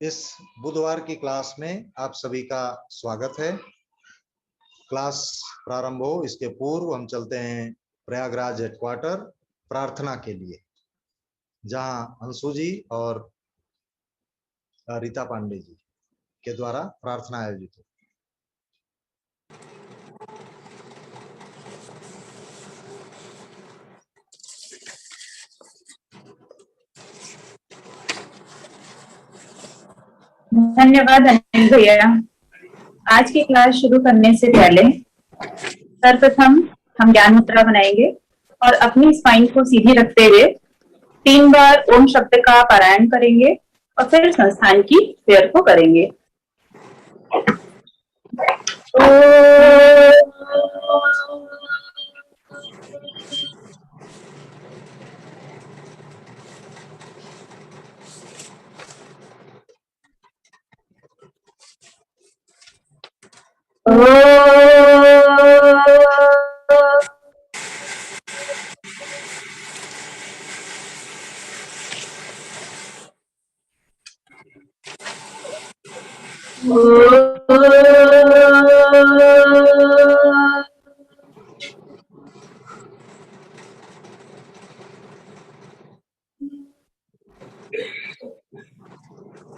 इस बुधवार की क्लास में आप सभी का स्वागत है। क्लास प्रारंभ हो इसके पूर्व हम चलते हैं प्रयागराज हेडक्वार्टर प्रार्थना के लिए, जहां अंशु जी और रीता पांडे जी के द्वारा प्रार्थना आयोजित हो। धन्यवाद अनिल भैया। आज की क्लास शुरू करने से पहले सर्वप्रथम हम ज्ञान मुद्रा बनाएंगे और अपनी स्पाइन को सीधी रखते हुए 3 बार ओम शब्द का पारायण करेंगे और फिर संस्थान की प्रेयर को करेंगे।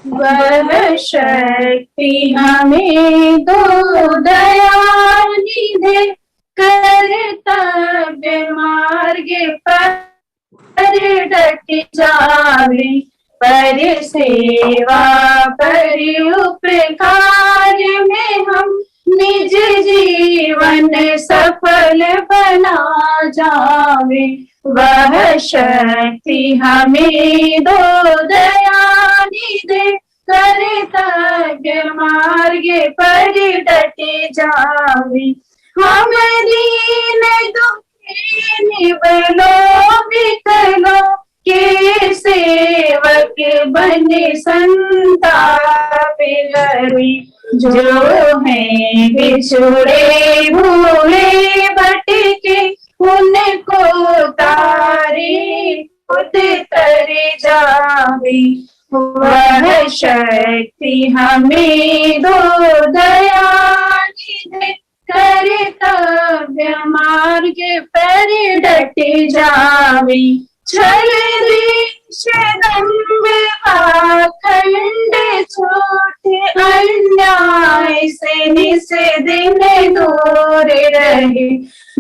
वह शक्ति हमें दो दयानिधि दे, कर्तव्य मार्ग पर डट जावे, पर सेवा पर उपकार में हम निज जीवन सफल बना जावे। वह शक्ति हमें दो दयानिधि दे, कर्तव्य मार्ग पर डटे जावे। हम दीन दुखी निबलो विकलो के सेवक बने संताप करी, जो है बिछुड़े भूले भटके उनको तारे खुद कर जावे। वह शक्ति हमें दो दयानिधि दे, कर्तव्य मार्ग पर डटे जावे। छल द्वेष दंभ पाखंड छोटे अन्याय से निस दिन दूर रहे,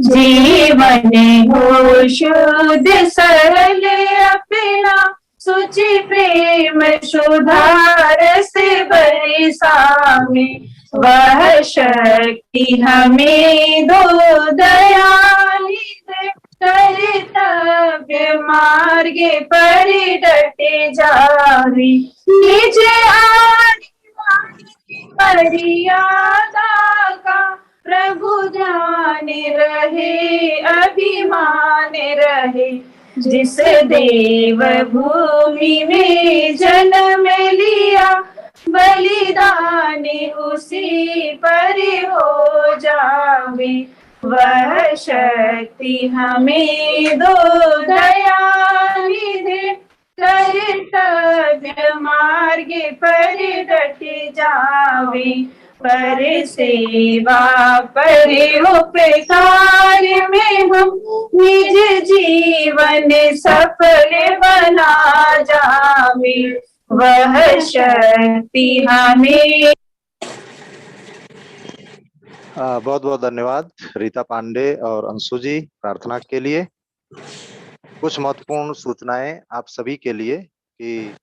जीवन हो शुद्ध सरल अपना सुचि प्रेम सुधार से बरसावे। वह शक्ति हमें दो दयानिधि दे, कर्तव्य मार्ग पर डटे जावे। निज मर्यादा का प्रभु ध्यान रहे, अभिमान रहे, जिस देव भूमि में जन्म लिया, बलिदान उसी पर हो जावे। वह शक्ति हमें दो दयानिधि दे, कर्तव्य मार्ग पर डटे जावे, पर सेवा पर उपकार में हम निज जीवन सफल बना जावे। वह शक्ति हमें। बहुत बहुत धन्यवाद रीता पांडे और अंशु जी प्रार्थना के लिए। कुछ महत्वपूर्ण सूचनाएं आप सभी के लिए कि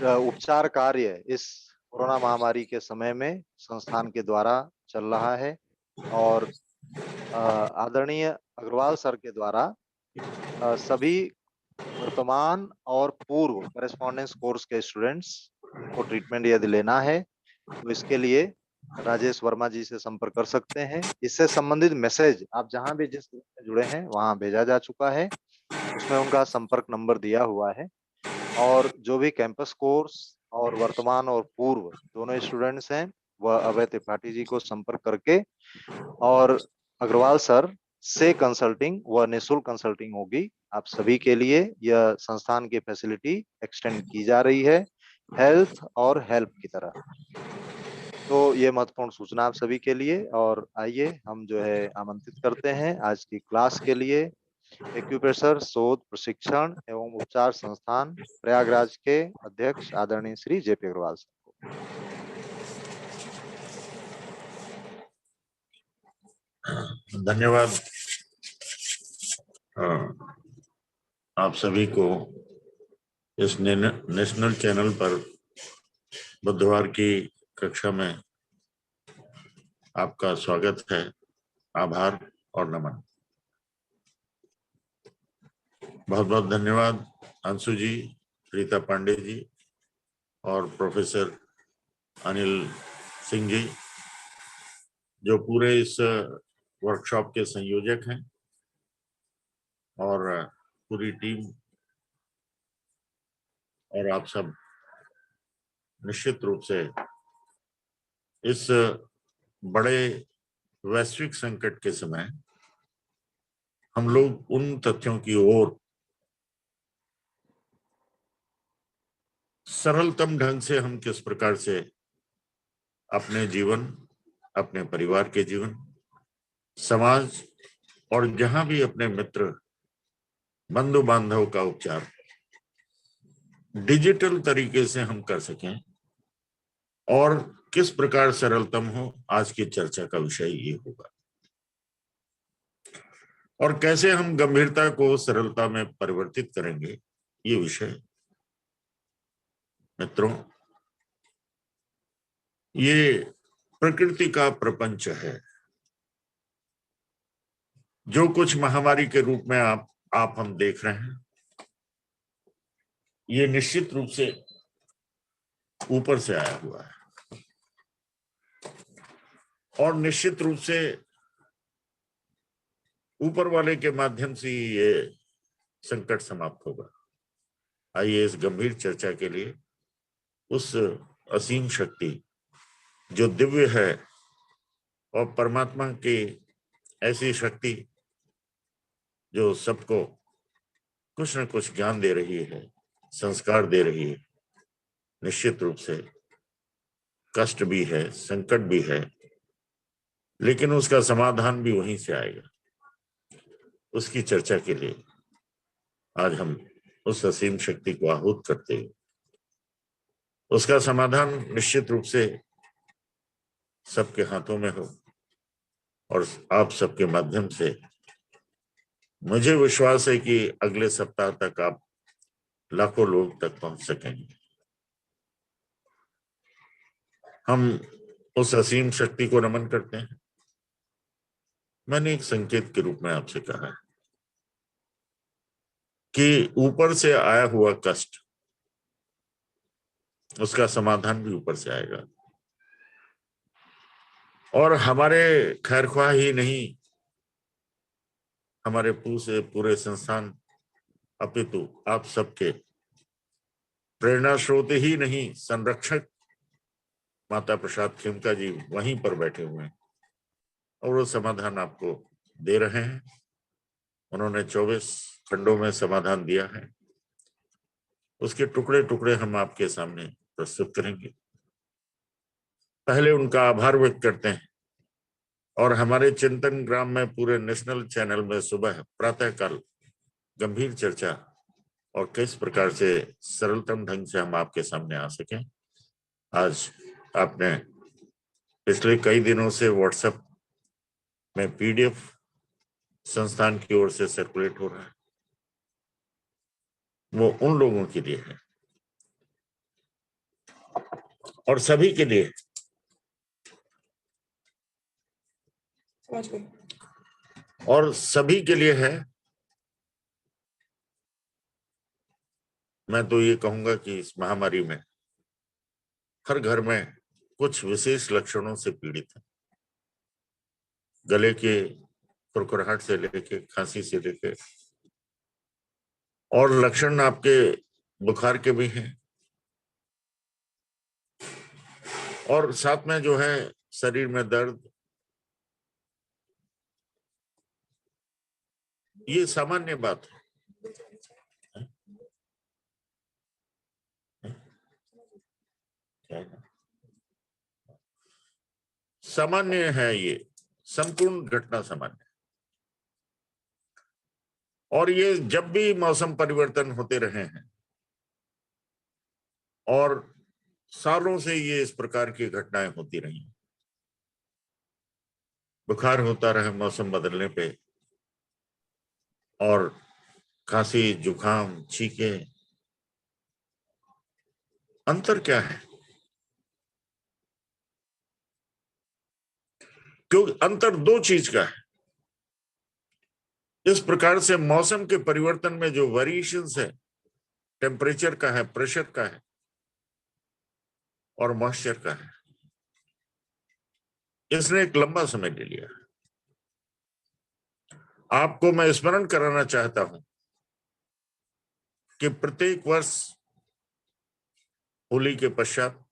उपचार कार्य इस कोरोना महामारी के समय में संस्थान के द्वारा चल रहा है और आदरणीय अग्रवाल सर के द्वारा सभी वर्तमान और पूर्व करेस्पॉन्डेंस कोर्स के स्टूडेंट्स को ट्रीटमेंट यदि लेना है तो इसके लिए राजेश वर्मा जी से संपर्क कर सकते हैं। इससे संबंधित मैसेज आप जहां भी जिस ग्रुप में जुड़े हैं वहां भेजा जा चुका है, उसमें उनका संपर्क नंबर दिया हुआ है। और जो भी कैंपस कोर्स और वर्तमान और पूर्व दोनों स्टूडेंट्स हैं वह अभय त्रिपाठी जी को संपर्क करके और अग्रवाल सर से कंसल्टिंग व निःशुल्क कंसल्टिंग होगी। आप सभी के लिए यह संस्थान की फैसिलिटी एक्सटेंड की जा रही है। हेल्थ और हेल्प की तरह। तो ये महत्वपूर्ण सूचना आप सभी के लिए। और आइए हम जो है आमंत्रित करते हैं आज की क्लास के लिए एक्यूप्रेशर शोध प्रशिक्षण एवं उपचार संस्थान प्रयागराज के अध्यक्ष आदरणीय श्री जेपी अग्रवाल साहब को। धन्यवाद। आप सभी को इस नेशनल चैनल पर बुधवार की कक्षा में आपका स्वागत है। आभार और नमन। बहुत बहुत धन्यवाद अंशु जी, रीता पांडे जी और प्रोफेसर अनिल सिंह जी, जो पूरे इस वर्कशॉप के संयोजक हैं, और पूरी टीम और आप सब निश्चित रूप से इस बड़े वैश्विक संकट के समय हम लोग उन तथ्यों की ओर सरलतम ढंग से हम किस प्रकार से अपने जीवन, अपने परिवार के जीवन, समाज और जहां भी अपने मित्र बंधु बांधव का उपचार डिजिटल तरीके से हम कर सकें और किस प्रकार सरलतम हो, आज की चर्चा का विषय ये होगा। और कैसे हम गंभीरता को सरलता में परिवर्तित करेंगे, ये विषय। मित्रों, ये प्रकृति का प्रपंच है। जो कुछ महामारी के रूप में आप हम देख रहे हैं, ये निश्चित रूप से ऊपर से आया हुआ है और निश्चित रूप से ऊपर वाले के माध्यम से ये संकट समाप्त होगा। आइए इस गंभीर चर्चा के लिए उस असीम शक्ति जो दिव्य है और परमात्मा की ऐसी शक्ति जो सबको कुछ न कुछ ज्ञान दे रही है, संस्कार दे रही है, निश्चित रूप से कष्ट भी है, संकट भी है, लेकिन उसका समाधान भी वहीं से आएगा। उसकी चर्चा के लिए आज हम उस असीम शक्ति को आहूत करते हैं। उसका समाधान निश्चित रूप से सबके हाथों में हो और आप सबके माध्यम से मुझे विश्वास है कि अगले सप्ताह तक आप लाखों लोग तक पहुंच सकेंगे। हम उस असीम शक्ति को नमन करते हैं। मैंने एक संकेत के रूप में आपसे कहा है कि ऊपर से आया हुआ कष्ट, उसका समाधान भी ऊपर से आएगा। और हमारे खैरख्वाह ही नहीं, हमारे पूरे संस्थान अपितु आप सबके प्रेरणा स्रोत ही नहीं, संरक्षक माता प्रसाद खेमका जी वहीं पर बैठे हुए हैं और वो समाधान आपको दे रहे हैं। उन्होंने 24 खंडों में समाधान दिया है। उसके टुकड़े टुकड़े हम आपके सामने प्रस्तुत करेंगे। पहले उनका आभार व्यक्त करते हैं और हमारे चिंतन ग्राम में पूरे नेशनल चैनल में सुबह प्रातःकाल गंभीर चर्चा और किस प्रकार से सरलतम ढंग से हम आपके सामने आ सकें। आज आपने पिछले कई दिनों से व्हाट्सएप में पीडीएफ संस्थान की ओर से सर्कुलेट हो रहा है, वो उन लोगों के लिए है और सभी के लिए, और सभी के लिए है। मैं तो ये कहूंगा कि इस महामारी में हर घर में कुछ विशेष लक्षणों से पीड़ित है। गले के कुरकुराहट से लेके खांसी से लेके, और लक्षण आपके बुखार के भी हैं, और साथ में जो है शरीर में दर्द, ये सामान्य बात है। सामान्य है, ये संपूर्ण घटना सामान्य। और ये जब भी मौसम परिवर्तन होते रहे हैं और सालों से ये इस प्रकार की घटनाएं होती रही। बुखार होता रहे मौसम बदलने पे, और खांसी, जुकाम, छींके। अंतर क्या है? क्योंकि अंतर दो चीज का है। इस प्रकार से मौसम के परिवर्तन में जो वेरिएशंस है, टेम्परेचर का है, प्रेशर का है और मॉइस्चर का है, इसने एक लंबा समय ले लिया। आपको मैं स्मरण कराना चाहता हूं कि प्रत्येक वर्ष होली के पश्चात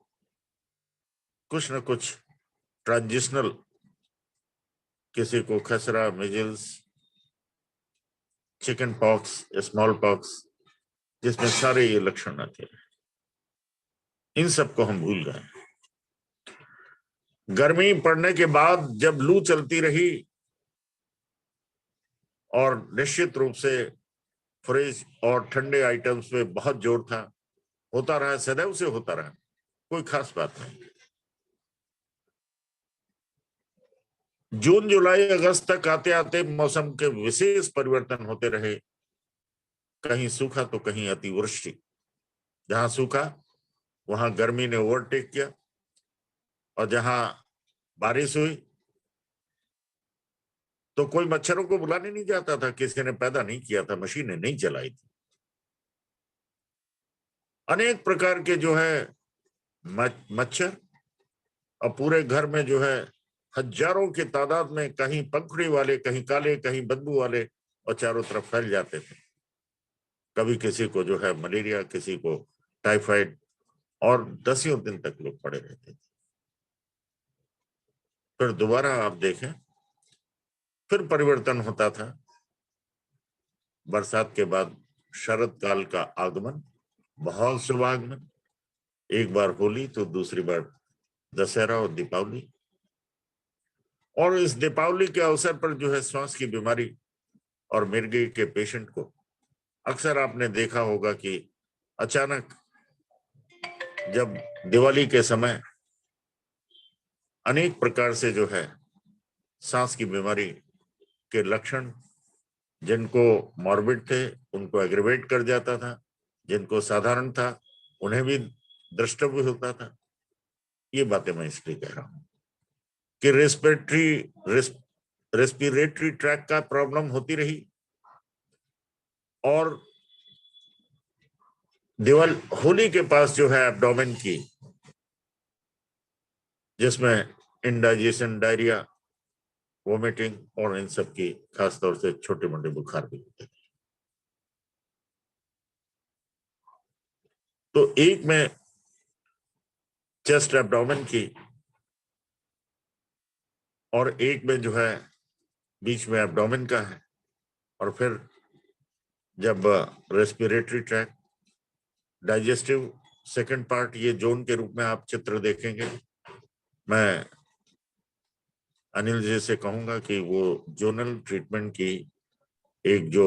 कुछ न कुछ ट्रांजिशनल, किसी को खसरा, measles, chicken pox, small pox, जिसमें सारे ये लक्षण आते हैं, इन सबको हम भूल गए। गर्मी पड़ने के बाद जब लू चलती रही और निश्चित रूप से फ्रिज और ठंडे आइटम्स पे बहुत जोर था, होता रहा, सदैव से होता रहा, कोई खास बात नहीं। जून, जुलाई, अगस्त तक आते आते मौसम के विशेष परिवर्तन होते रहे। कहीं सूखा तो कहीं अतिवृष्टि। जहां सूखा वहां गर्मी ने ओवरटेक किया, और जहां बारिश हुई तो कोई मच्छरों को बुलाने नहीं जाता था, किसी ने पैदा नहीं किया था, मशीनें नहीं चलाई थी। अनेक प्रकार के जो है मच्छर, और पूरे घर में जो है हजारों की तादाद में, कहीं पंखुड़ी वाले, कहीं काले, कहीं बदबू वाले, और चारों तरफ फैल जाते थे। कभी किसी को जो है मलेरिया, किसी को टाइफाइड, और दसियों दिन तक लोग पड़े रहते थे। फिर दोबारा आप देखें, फिर परिवर्तन होता था। बरसात के बाद शरद काल का आगमन, बहुत शुभ आगमन। एक बार होली तो दूसरी बार दशहरा और दीपावली। और इस दीपावली के अवसर पर जो है श्वास की बीमारी और मिर्गी के पेशेंट को अक्सर आपने देखा होगा कि अचानक जब दिवाली के समय अनेक प्रकार से जो है सांस की बीमारी के लक्षण, जिनको मॉर्बिड थे उनको एग्रीवेट कर जाता था, जिनको साधारण था उन्हें भी द्रष्टव्य होता था। ये बातें मैं इसलिए कह रहा हूं कि रेस्पिरेटरी ट्रैक का प्रॉब्लम होती रही, और होली के पास जो है एब्डोमेन की, जिसमें इंडाइजेशन, डायरिया, वोमिटिंग और इन सब की खासतौर से छोटे मोटे बुखार भी होते थे। तो एक में चेस्ट एब्डोमेन की, और एक में जो है बीच में एब्डोमेन का है, और फिर जब respiratory tract, digestive second part, ये जोन के रूप में आप चित्र देखेंगे। मैं अनिल जी से कहूंगा कि वो जोनल ट्रीटमेंट की एक जो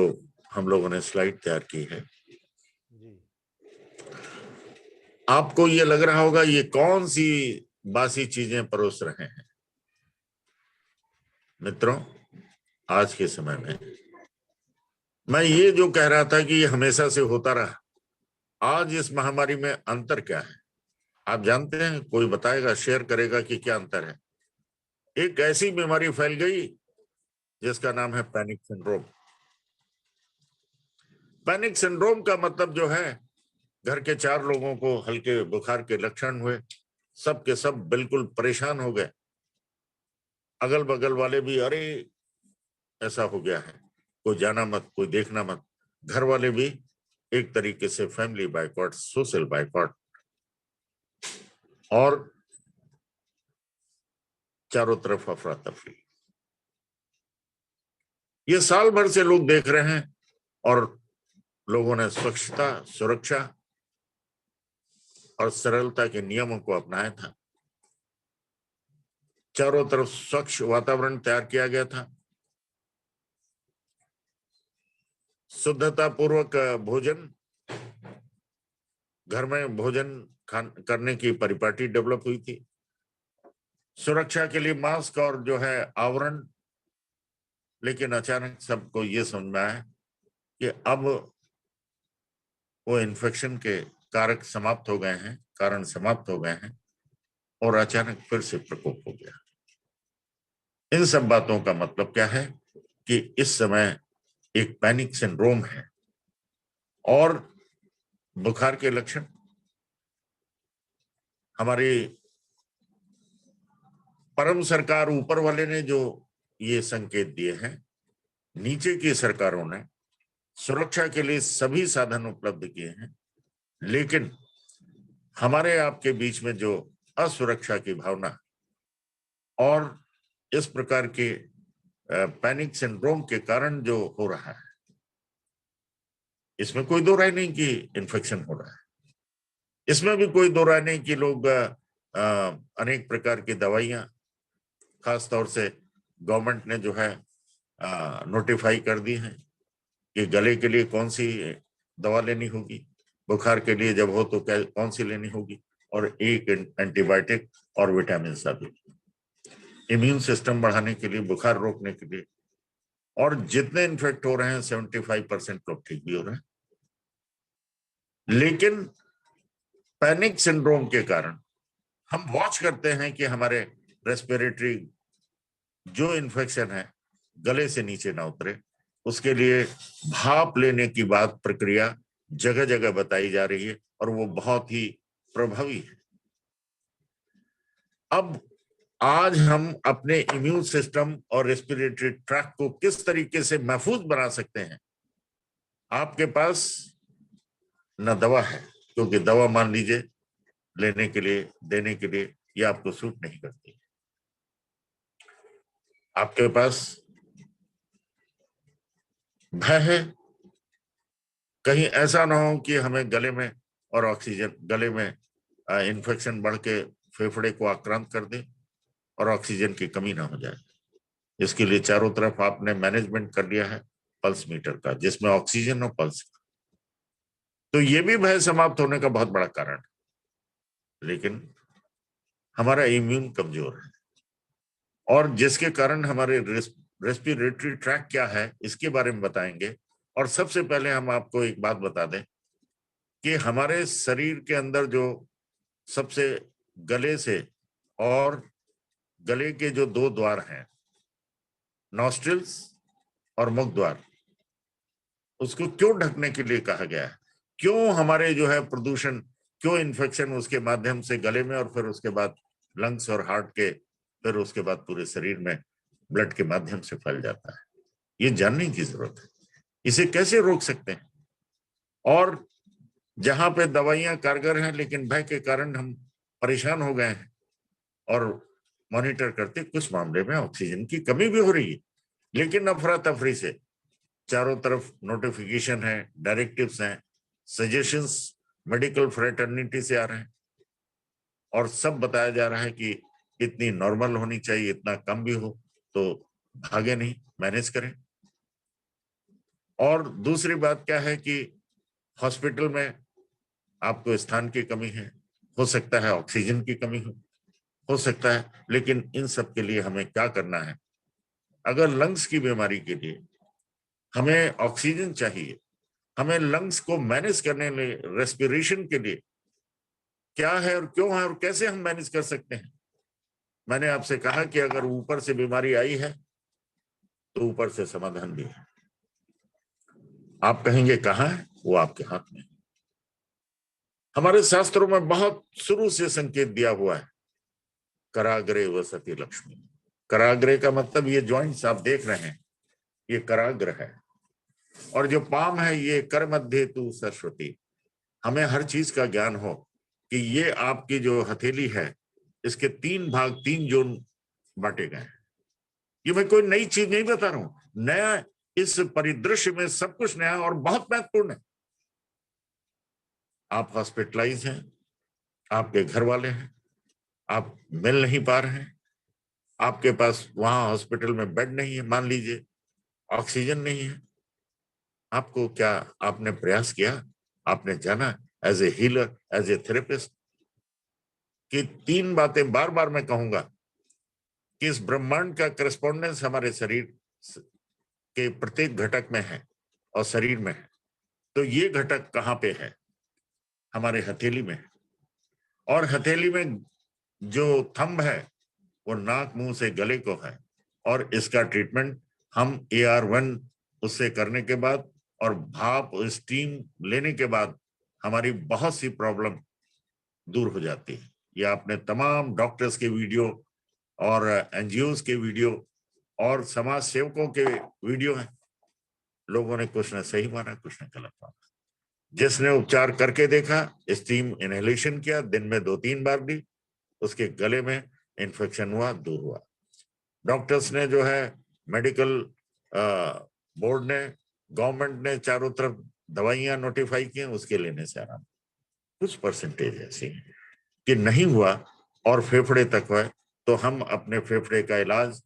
हम लोगों ने स्लाइड तैयार की है, आपको ये लग रहा होगा ये कौन सी बासी चीजें परोस रहे हैं। मित्रों, आज के समय में मैं ये जो कह रहा था कि ये हमेशा से होता रहा, आज इस महामारी में अंतर क्या है आप जानते हैं? कोई बताएगा, शेयर करेगा कि क्या अंतर है? एक ऐसी बीमारी फैल गई जिसका नाम है पैनिक सिंड्रोम। पैनिक सिंड्रोम का मतलब जो है, घर के 4 लोगों को हल्के बुखार के लक्षण हुए, सब के सब बिल्कुल परेशान हो गए। अगल बगल वाले भी, अरे ऐसा हो गया है, कोई जाना मत, कोई देखना मत। घर वाले भी एक तरीके से फैमिली बायकॉट, सोशल बायकॉट, और चारों तरफ अफरा तफरी। ये साल भर से लोग देख रहे हैं, और लोगों ने स्वच्छता, सुरक्षा और सरलता के नियमों को अपनाया था। चारों तरफ स्वच्छ वातावरण तैयार किया गया था। शुद्धता पूर्वक भोजन, घर में भोजन करने की परिपाटी डेवलप हुई थी। सुरक्षा के लिए मास्क और जो है आवरण। लेकिन अचानक सबको ये समझ में आया कि अब वो इन्फेक्शन के कारक समाप्त हो गए हैं, कारण समाप्त हो गए हैं, और अचानक फिर से प्रकोप हो गया। इन सब बातों का मतलब क्या है कि इस समय एक पैनिक सिंड्रोम है। और बुखार के लक्षण हमारी परम सरकार ऊपर वाले ने जो ये संकेत दिए हैं, नीचे की सरकारों ने सुरक्षा के लिए सभी साधन उपलब्ध किए हैं, लेकिन हमारे आपके बीच में जो असुरक्षा की भावना और इस प्रकार के पैनिक सिंड्रोम के कारण जो हो रहा है, इसमें कोई दो राय नहीं कि इन्फेक्शन हो रहा है। इसमें भी कोई दो राय नहीं कि लोग अनेक प्रकार की दवाइयां, खास तौर से गवर्नमेंट ने जो है नोटिफाई कर दी है कि गले के लिए कौन सी दवा लेनी होगी, बुखार के लिए जब हो तो कौन सी लेनी होगी, और एक एंटीबायोटिक और विटामिन सा भी, इम्यून सिस्टम बढ़ाने के लिए, बुखार रोकने के लिए। और जितने इन्फेक्ट हो रहे हैं 75% लोग ठीक भी हो रहे हैं। लेकिन पैनिक सिंड्रोम के कारण हम वॉच करते हैं कि हमारे रेस्पिरेटरी जो इन्फेक्शन है गले से नीचे ना उतरे। उसके लिए भाप लेने की बात, प्रक्रिया जगह जगह बताई जा रही है और वो बहुत ही प्रभावी है। अब आज हम अपने इम्यून सिस्टम और रेस्पिरेटरी ट्रैक्ट को किस तरीके से महफूज बना सकते हैं। आपके पास न दवा है, क्योंकि दवा मान लीजिए लेने के लिए, देने के लिए ये आपको सूट नहीं करती। आपके पास भय है कहीं ऐसा ना हो कि हमें गले में और ऑक्सीजन, गले में इन्फेक्शन बढ़ के फेफड़े को आक्रांत कर दे और ऑक्सीजन की कमी ना हो जाए। इसके लिए चारों तरफ आपने मैनेजमेंट कर लिया है पल्स मीटर का, जिसमें ऑक्सीजन और पल्स, तो ये भी भय समाप्त होने का बहुत बड़ा कारण है। लेकिन हमारा इम्यून कमजोर है, और जिसके कारण हमारे रेस्पिरेटरी ट्रैक्ट क्या है इसके बारे में बताएंगे। और सबसे पहले हम आपको एक बात बता दें कि हमारे शरीर के अंदर जो सबसे गले से और गले के जो दो द्वार हैं, नॉस्ट्रिल्स और मुख द्वार, उसको क्यों ढकने के लिए कहा गया है? क्यों हमारे जो है प्रदूषण, क्यों इन्फेक्शन उसके माध्यम से गले में और फिर उसके बाद लंग्स और हार्ट के, फिर उसके बाद पूरे शरीर में ब्लड के माध्यम से फैल जाता है? ये जानने की जरूरत है। इसे कैसे रोक सकते हैं? और जहां पे दवाइयां कारगर हैं लेकिन भय के कारण हम परेशान हो गए हैं और मॉनिटर करते, कुछ मामले में ऑक्सीजन की कमी भी हो रही है, लेकिन अफरा तफरी से चारों तरफ नोटिफिकेशन है, डायरेक्टिव्स हैं, सजेशंस मेडिकल फ्रेटर्निटी से आ रहे हैं, और सब बताया जा रहा है कि इतनी नॉर्मल होनी चाहिए, इतना कम भी हो तो भागे नहीं, मैनेज करें। और दूसरी बात क्या है कि हॉस्पिटल में आपको स्थान की कमी है, हो सकता है ऑक्सीजन की कमी हो सकता है, लेकिन इन सब के लिए हमें क्या करना है? अगर लंग्स की बीमारी के लिए हमें ऑक्सीजन चाहिए, हमें लंग्स को मैनेज करने में, रेस्पिरेशन के लिए क्या है और क्यों है और कैसे हम मैनेज कर सकते हैं? मैंने आपसे कहा कि अगर ऊपर से बीमारी आई है तो ऊपर से समाधान भी है। आप कहेंगे कहाँ है? वो आपके हाथ में। हमारे शास्त्रों में बहुत शुरू से संकेत दिया हुआ है, कराग्रे वसति लक्ष्मी। कराग्रे का मतलब ये जॉइंट्स आप देख रहे हैं, ये कराग्र है, और जो पाम है ये कर मध्य तू सरस्वती। हमें हर चीज का ज्ञान हो कि ये आपकी जो हथेली है, इसके 3 भाग, 3 जोन बांटे गए हैं। ये मैं कोई नई चीज नहीं बता रहा हूं, नया इस परिदृश्य में सब कुछ नया और बहुत महत्वपूर्ण है। आप हॉस्पिटलाइज हैं, आपके घर वाले हैं, आप मिल नहीं पा रहे हैं, आपके पास वहां हॉस्पिटल में बेड नहीं है, मान लीजिए ऑक्सीजन नहीं है, आपको क्या आपने प्रयास किया, आपने जाना as a healer, as a therapist, कि 3 बातें बार बार मैं कहूंगा कि इस ब्रह्मांड का करस्पॉन्डेंस हमारे शरीर के प्रत्येक घटक में है और शरीर में है। तो ये घटक कहाँ पे है? हमारे हथेली में है, और हथेली में जो थंब है वो नाक मुंह से गले को है, और इसका ट्रीटमेंट हम AR1 उससे करने के बाद और भाप स्टीम लेने के बाद हमारी बहुत सी प्रॉब्लम दूर हो जाती है। ये आपने तमाम डॉक्टर्स के वीडियो और NGOs के वीडियो और समाज सेवकों के वीडियो हैं। लोगों ने कुछ ने सही माना, कुछ ने गलत माना। जिसने उपचार करके देखा, स्टीम इनहेलेशन किया, दिन में 2-3 बार दी, उसके गले में इन्फेक्शन हुआ, दूर हुआ। डॉक्टर्स ने जो है, मेडिकल बोर्ड ने, गवर्नमेंट ने चारों तरफ दवाइयां नोटिफाई की, उसके लेने से आराम। कुछ परसेंटेज ऐसी कि नहीं हुआ और फेफड़े तक हुआ, तो हम अपने फेफड़े का इलाज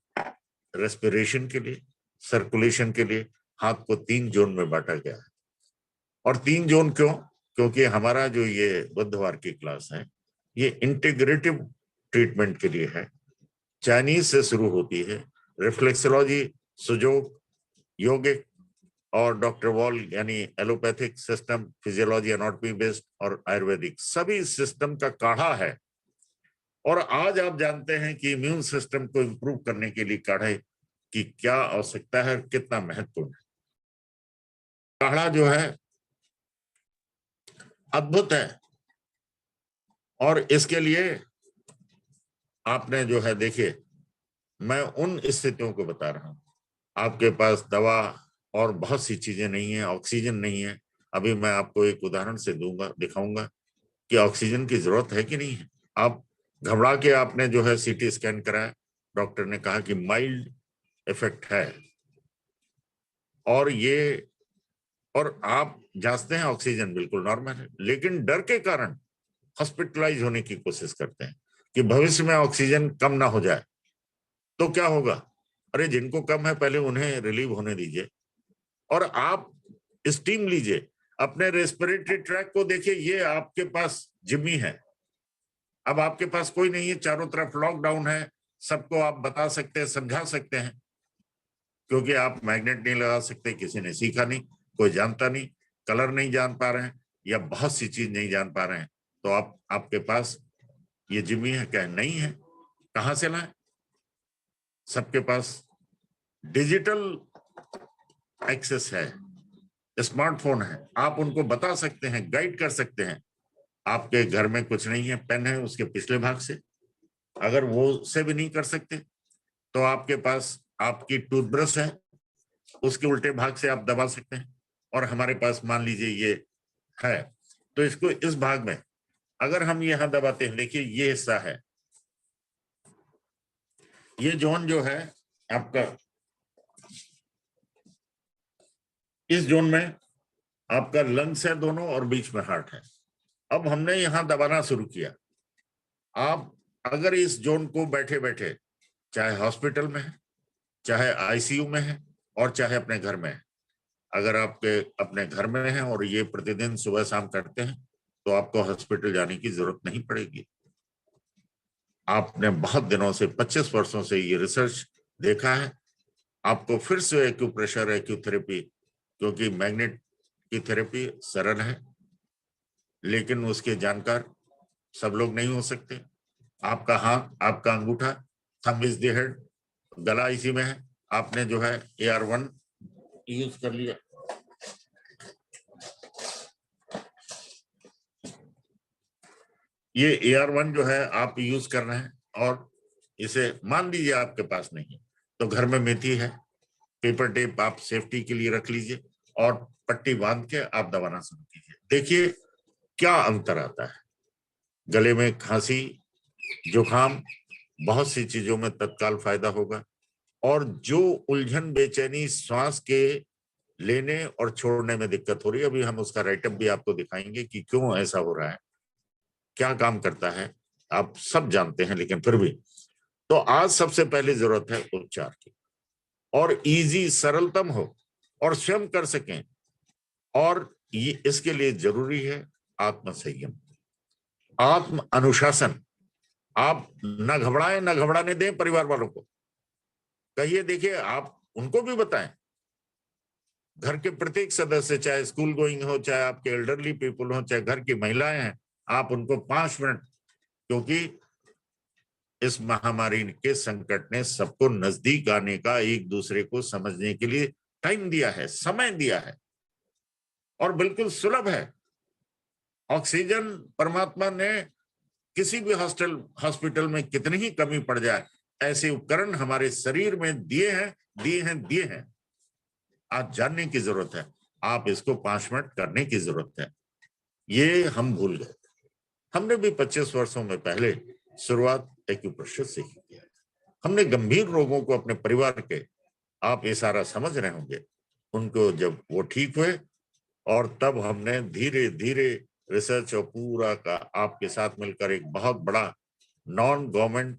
रेस्पिरेशन के लिए, सर्कुलेशन के लिए हाथ को 3 जोन में बांटा गया है। और 3 जोन क्यों? क्योंकि हमारा जो ये बुधवार की क्लास है, ये इंटीग्रेटिव ट्रीटमेंट के लिए है। चाइनीज से शुरू होती है, रिफ्लेक्सोलॉजी, सुजोग, योगिक और डॉक्टर वॉल यानी allopathic system, physiology anatomy based और आयुर्वेदिक, सभी सिस्टम का काढ़ा है। और आज आप जानते हैं कि इम्यून सिस्टम को इंप्रूव करने के लिए काढ़े की क्या आवश्यकता है, कितना महत्वपूर्ण है। काढ़ा जो है अद्भुत है, और इसके लिए आपने जो है, देखिए मैं उन स्थितियों को बता रहा हूं, आपके पास दवा और बहुत सी चीजें नहीं है, ऑक्सीजन नहीं है। अभी मैं आपको एक उदाहरण से दूंगा, दिखाऊंगा कि ऑक्सीजन की जरूरत है कि नहीं है। आप घबरा के आपने जो है CT स्कैन कराया, डॉक्टर ने कहा कि माइल्ड इफेक्ट है, और आप जांचते हैं ऑक्सीजन बिल्कुल नॉर्मल है, लेकिन डर के कारण हॉस्पिटलाइज होने की कोशिश करते हैं कि भविष्य में ऑक्सीजन कम ना हो जाए। तो क्या होगा? अरे जिनको कम है पहले उन्हें रिलीव होने दीजिए, और आप स्टीम लीजिए, अपने रेस्पिरेटरी ट्रैक को देखिए। ये आपके पास जिम्मी है, अब आपके पास कोई नहीं है, चारों तरफ लॉकडाउन है, सबको आप बता सकते हैं, समझा सकते हैं, क्योंकि आप मैग्नेट नहीं लगा सकते, किसी ने सीखा नहीं, कोई जानता नहीं, कलर नहीं जान पा रहे हैं, या बहुत सी चीज नहीं जान पा रहे हैं, तो आपके पास ये जिम्मी है क्या? नहीं है। कहां से लाए? सबके पास डिजिटल एक्सेस है, स्मार्टफोन है, आप उनको बता सकते हैं, गाइड कर सकते हैं। आपके घर में कुछ नहीं है, पेन है उसके पिछले भाग से, अगर वो से भी नहीं कर सकते तो आपके पास आपकी टूथब्रश है, उसके उल्टे भाग से आप दबा सकते हैं। और हमारे पास मान लीजिए ये है, तो इसको इस भाग में अगर हम यहां दबाते हैं, देखिए ये हिस्सा है, ये जोन जो है आपका, इस जोन में आपका लंग्स है दोनों और बीच में हार्ट है। अब हमने यहां दबाना शुरू किया। आप अगर इस जोन को बैठे बैठे, चाहे हॉस्पिटल में है, चाहे ICU में है, और चाहे अपने घर में है, अगर आपके अपने घर में है और ये प्रतिदिन सुबह शाम करते हैं, तो आपको हॉस्पिटल जाने की जरूरत नहीं पड़ेगी। आपने बहुत दिनों से, 25 वर्षों से ये रिसर्च देखा है। आपको फिर से एक्यूप्रेशर, एक्यूथेरेपी, क्योंकि मैग्नेट की थेरेपी सरल है, लेकिन उसके जानकार सब लोग नहीं हो सकते। आपका हाथ, आपका अंगूठा, थंब इज द हेड, गला इसी में है, आपने जो है AR1 यूज कर लिया। ये AR1 जो है आप यूज कर रहे हैं, और इसे मान लीजिए आपके पास नहीं है, तो घर में मेथी है, पेपर टेप आप सेफ्टी के लिए रख लीजिए, और पट्टी बांध के आप दबाना शुरू कीजिए। देखिए क्या अंतर आता है। गले में खांसी, जुकाम, बहुत सी चीजों में तत्काल फायदा होगा। और जो उलझन, बेचैनी, श्वास के लेने और छोड़ने में दिक्कत हो रही है, अभी हम उसका राइटअप भी आपको दिखाएंगे कि क्यों ऐसा हो रहा है। क्या काम करता है आप सब जानते हैं, लेकिन फिर भी तो आज सबसे पहले जरूरत है उपचार की, और इजी सरलतम हो और स्वयं कर सकें, और ये इसके लिए जरूरी है आत्म संयम, आत्म अनुशासन। आप न घबराएं, न घबराने दें परिवार वालों को। कहिए, देखिए आप उनको भी बताएं, घर के प्रत्येक सदस्य, चाहे स्कूल गोइंग हो, चाहे आपके एल्डरली पीपल हो, चाहे घर की महिलाएं हैं, आप उनको 5 मिनट, क्योंकि इस महामारी के संकट ने सबको नजदीक आने का, एक दूसरे को समझने के लिए टाइम दिया है, समय दिया है, और बिल्कुल सुलभ है। ऑक्सीजन परमात्मा ने किसी भी हॉस्पिटल में कितनी ही कमी पड़ जाए, ऐसे उपकरण हमारे शरीर में दिए हैं। आज जानने की जरूरत है, आप इसको 5 मिनट करने की जरूरत है। ये हम भूल गए। हमने भी 25 वर्षों में पहले शुरुआत एक्यूप्रेशर से ही किया। हमने गंभीर रोगों को अपने परिवार के, आप ये सारा समझ रहे होंगे, उनको जब वो ठीक हुए, और तब हमने धीरे धीरे रिसर्च और पूरा का आपके साथ मिलकर एक बहुत बड़ा नॉन गवर्नमेंट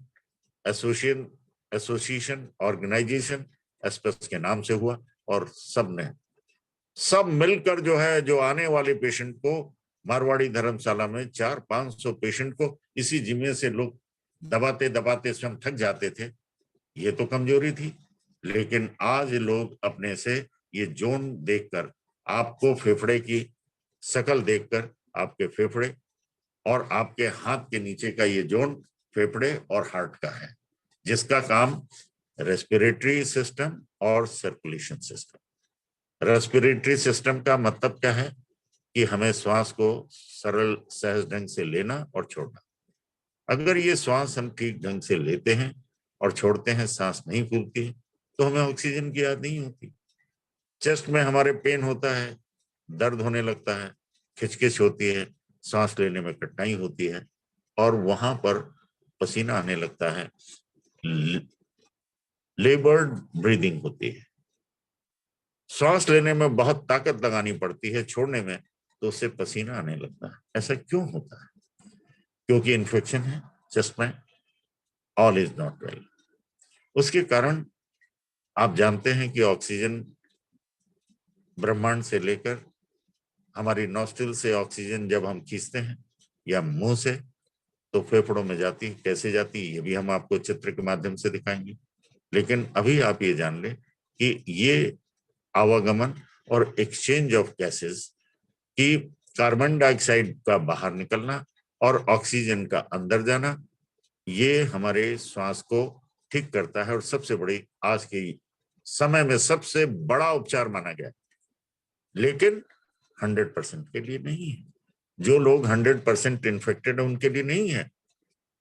एसोसिएशन ऑर्गेनाइजेशन एस्पेस के नाम से हुआ, और सब मिलकर जो है, जो आने वाले पेशेंट को, मारवाड़ी धर्मशाला में 400-500 पेशेंट को इसी जिम्मे से लोग दबाते दबाते स्वयं थक जाते थे। ये तो कमजोरी थी, लेकिन आज लोग अपने से ये जोन देखकर, आपको फेफड़े की शक्ल देखकर, आपके फेफड़े और आपके हाथ के नीचे का ये जोन फेफड़े और हार्ट का है, जिसका काम रेस्पिरेटरी सिस्टम और सर्कुलेशन सिस्टम। रेस्पिरेटरी सिस्टम का मतलब क्या है कि हमें श्वास को सरल सहज ढंग से लेना और छोड़ना। अगर ये श्वास हम ठीक ढंग से लेते हैं और छोड़ते हैं, सांस नहीं फूलती है, तो हमें ऑक्सीजन की याद नहीं होती। चेस्ट में हमारे पेन होता है, दर्द होने लगता है, खिचखिच होती है, सांस लेने में कठिनाई होती है, और वहां पर पसीना आने लगता है, लेबर्ड ब्रीदिंग होती है। श्वास लेने में बहुत ताकत लगानी पड़ती है, छोड़ने में तो उससे पसीना आने लगता है। ऐसा क्यों होता है? क्योंकि इन्फेक्शन है चेस्ट में, ऑल इज नॉट वेल। उसके कारण आप जानते हैं कि ऑक्सीजन ब्रह्मांड से लेकर हमारी नॉस्ट्रिल से ऑक्सीजन जब हम खींचते हैं या मुंह से, तो फेफड़ों में जाती है। कैसे जाती है ये भी हम आपको चित्र के माध्यम से दिखाएंगे, लेकिन अभी आप ये जान लें कि ये आवागमन और एक्सचेंज ऑफ गैसेस की, कार्बन डाइऑक्साइड का बाहर निकलना और ऑक्सीजन का अंदर जाना, ये हमारे श्वास को ठीक करता है, और सबसे बड़ी, आज के समय में सबसे बड़ा उपचार माना गया। लेकिन 100% के लिए नहीं है। जो लोग 100% इन्फेक्टेड है उनके लिए नहीं है।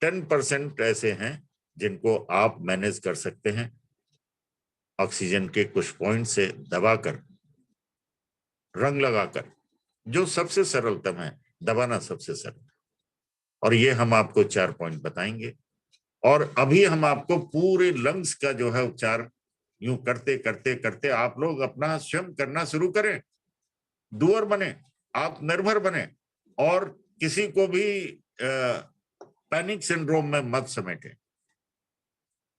10% ऐसे हैं जिनको आप मैनेज कर सकते हैं ऑक्सीजन के कुछ पॉइंट से दबाकर, रंग लगाकर, जो सबसे सरलतम है, दबाना सबसे सरल। और ये हम आपको 4 पॉइंट बताएंगे, और अभी हम आपको पूरे लंग्स का जो है उपचार यूं करते करते करते आप लोग अपना स्वयं करना शुरू करें। डूअर बने, आत्मनिर्भर बने, और किसी को भी पैनिक सिंड्रोम में मत समेटे।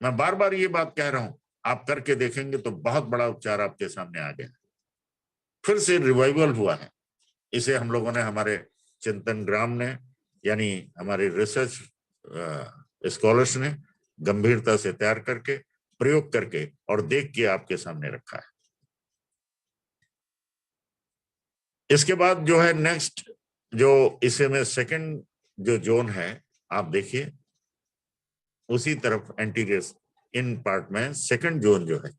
मैं बार बार ये बात कह रहा हूं, आप करके देखेंगे तो बहुत बड़ा उपचार आपके सामने आ गया। फिर से रिवाइवल हुआ है। इसे हम लोगों ने, हमारे चिंतन ग्राम ने, यानी हमारे रिसर्च स्कॉलर्स ने गंभीरता से तैयार करके, प्रयोग करके और देख के आपके सामने रखा है। इसके बाद जो है नेक्स्ट, जो इसे में सेकंड जो जोन है, आप देखिए उसी तरफ एंटीरियर इन पार्ट में सेकंड जोन जो है,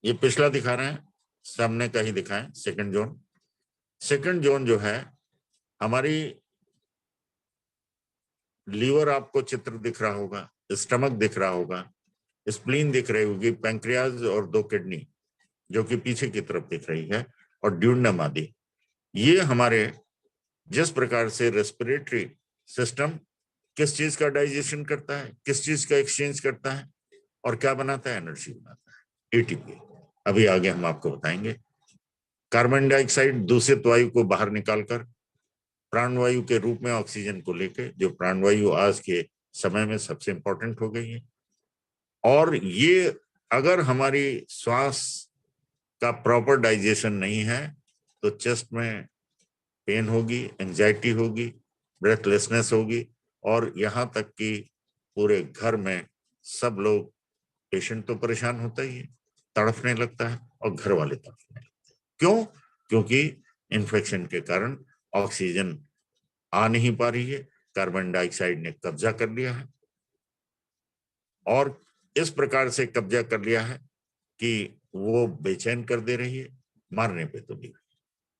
ये पिछला दिखा रहे हैं, सामने का ही दिखाएं। सेकंड जोन जो है, हमारी लीवर, आपको चित्र दिख रहा होगा, स्टमक दिख रहा होगा, स्प्लीन दिख रही होगी, पैंक्रियाज और 2 किडनी जो कि पीछे की तरफ दिख रही है, और ड्यूडेनम आदि। ये हमारे, जिस प्रकार से रेस्पिरेटरी सिस्टम किस चीज का डाइजेशन करता है, किस चीज का एक्सचेंज करता है, और क्या बनाता है, एनर्जी बनाता है, एटीपी। अभी आगे हम आपको बताएंगे। कार्बन डाइऑक्साइड दूषित वायु को बाहर निकालकर प्राणवायु के रूप में ऑक्सीजन को लेके, जो प्राणवायु आज के समय में सबसे इंपॉर्टेंट हो गई है। और ये अगर हमारी श्वास का प्रॉपर डाइजेशन नहीं है तो चेस्ट में पेन होगी, एंजाइटी होगी, ब्रेथलेसनेस होगी, और यहाँ तक कि पूरे घर में सब लोग, पेशेंट तो परेशान होता ही है, तड़फने लगता है, और घर वाले तड़फने लगते हैं। क्यों? क्योंकि इन्फेक्शन के कारण ऑक्सीजन आ नहीं पा रही है, कार्बन डाइऑक्साइड ने कब्जा कर लिया है, और इस प्रकार से कब्जा कर लिया है कि वो बेचैन कर दे रही है, मारने पे तो भी।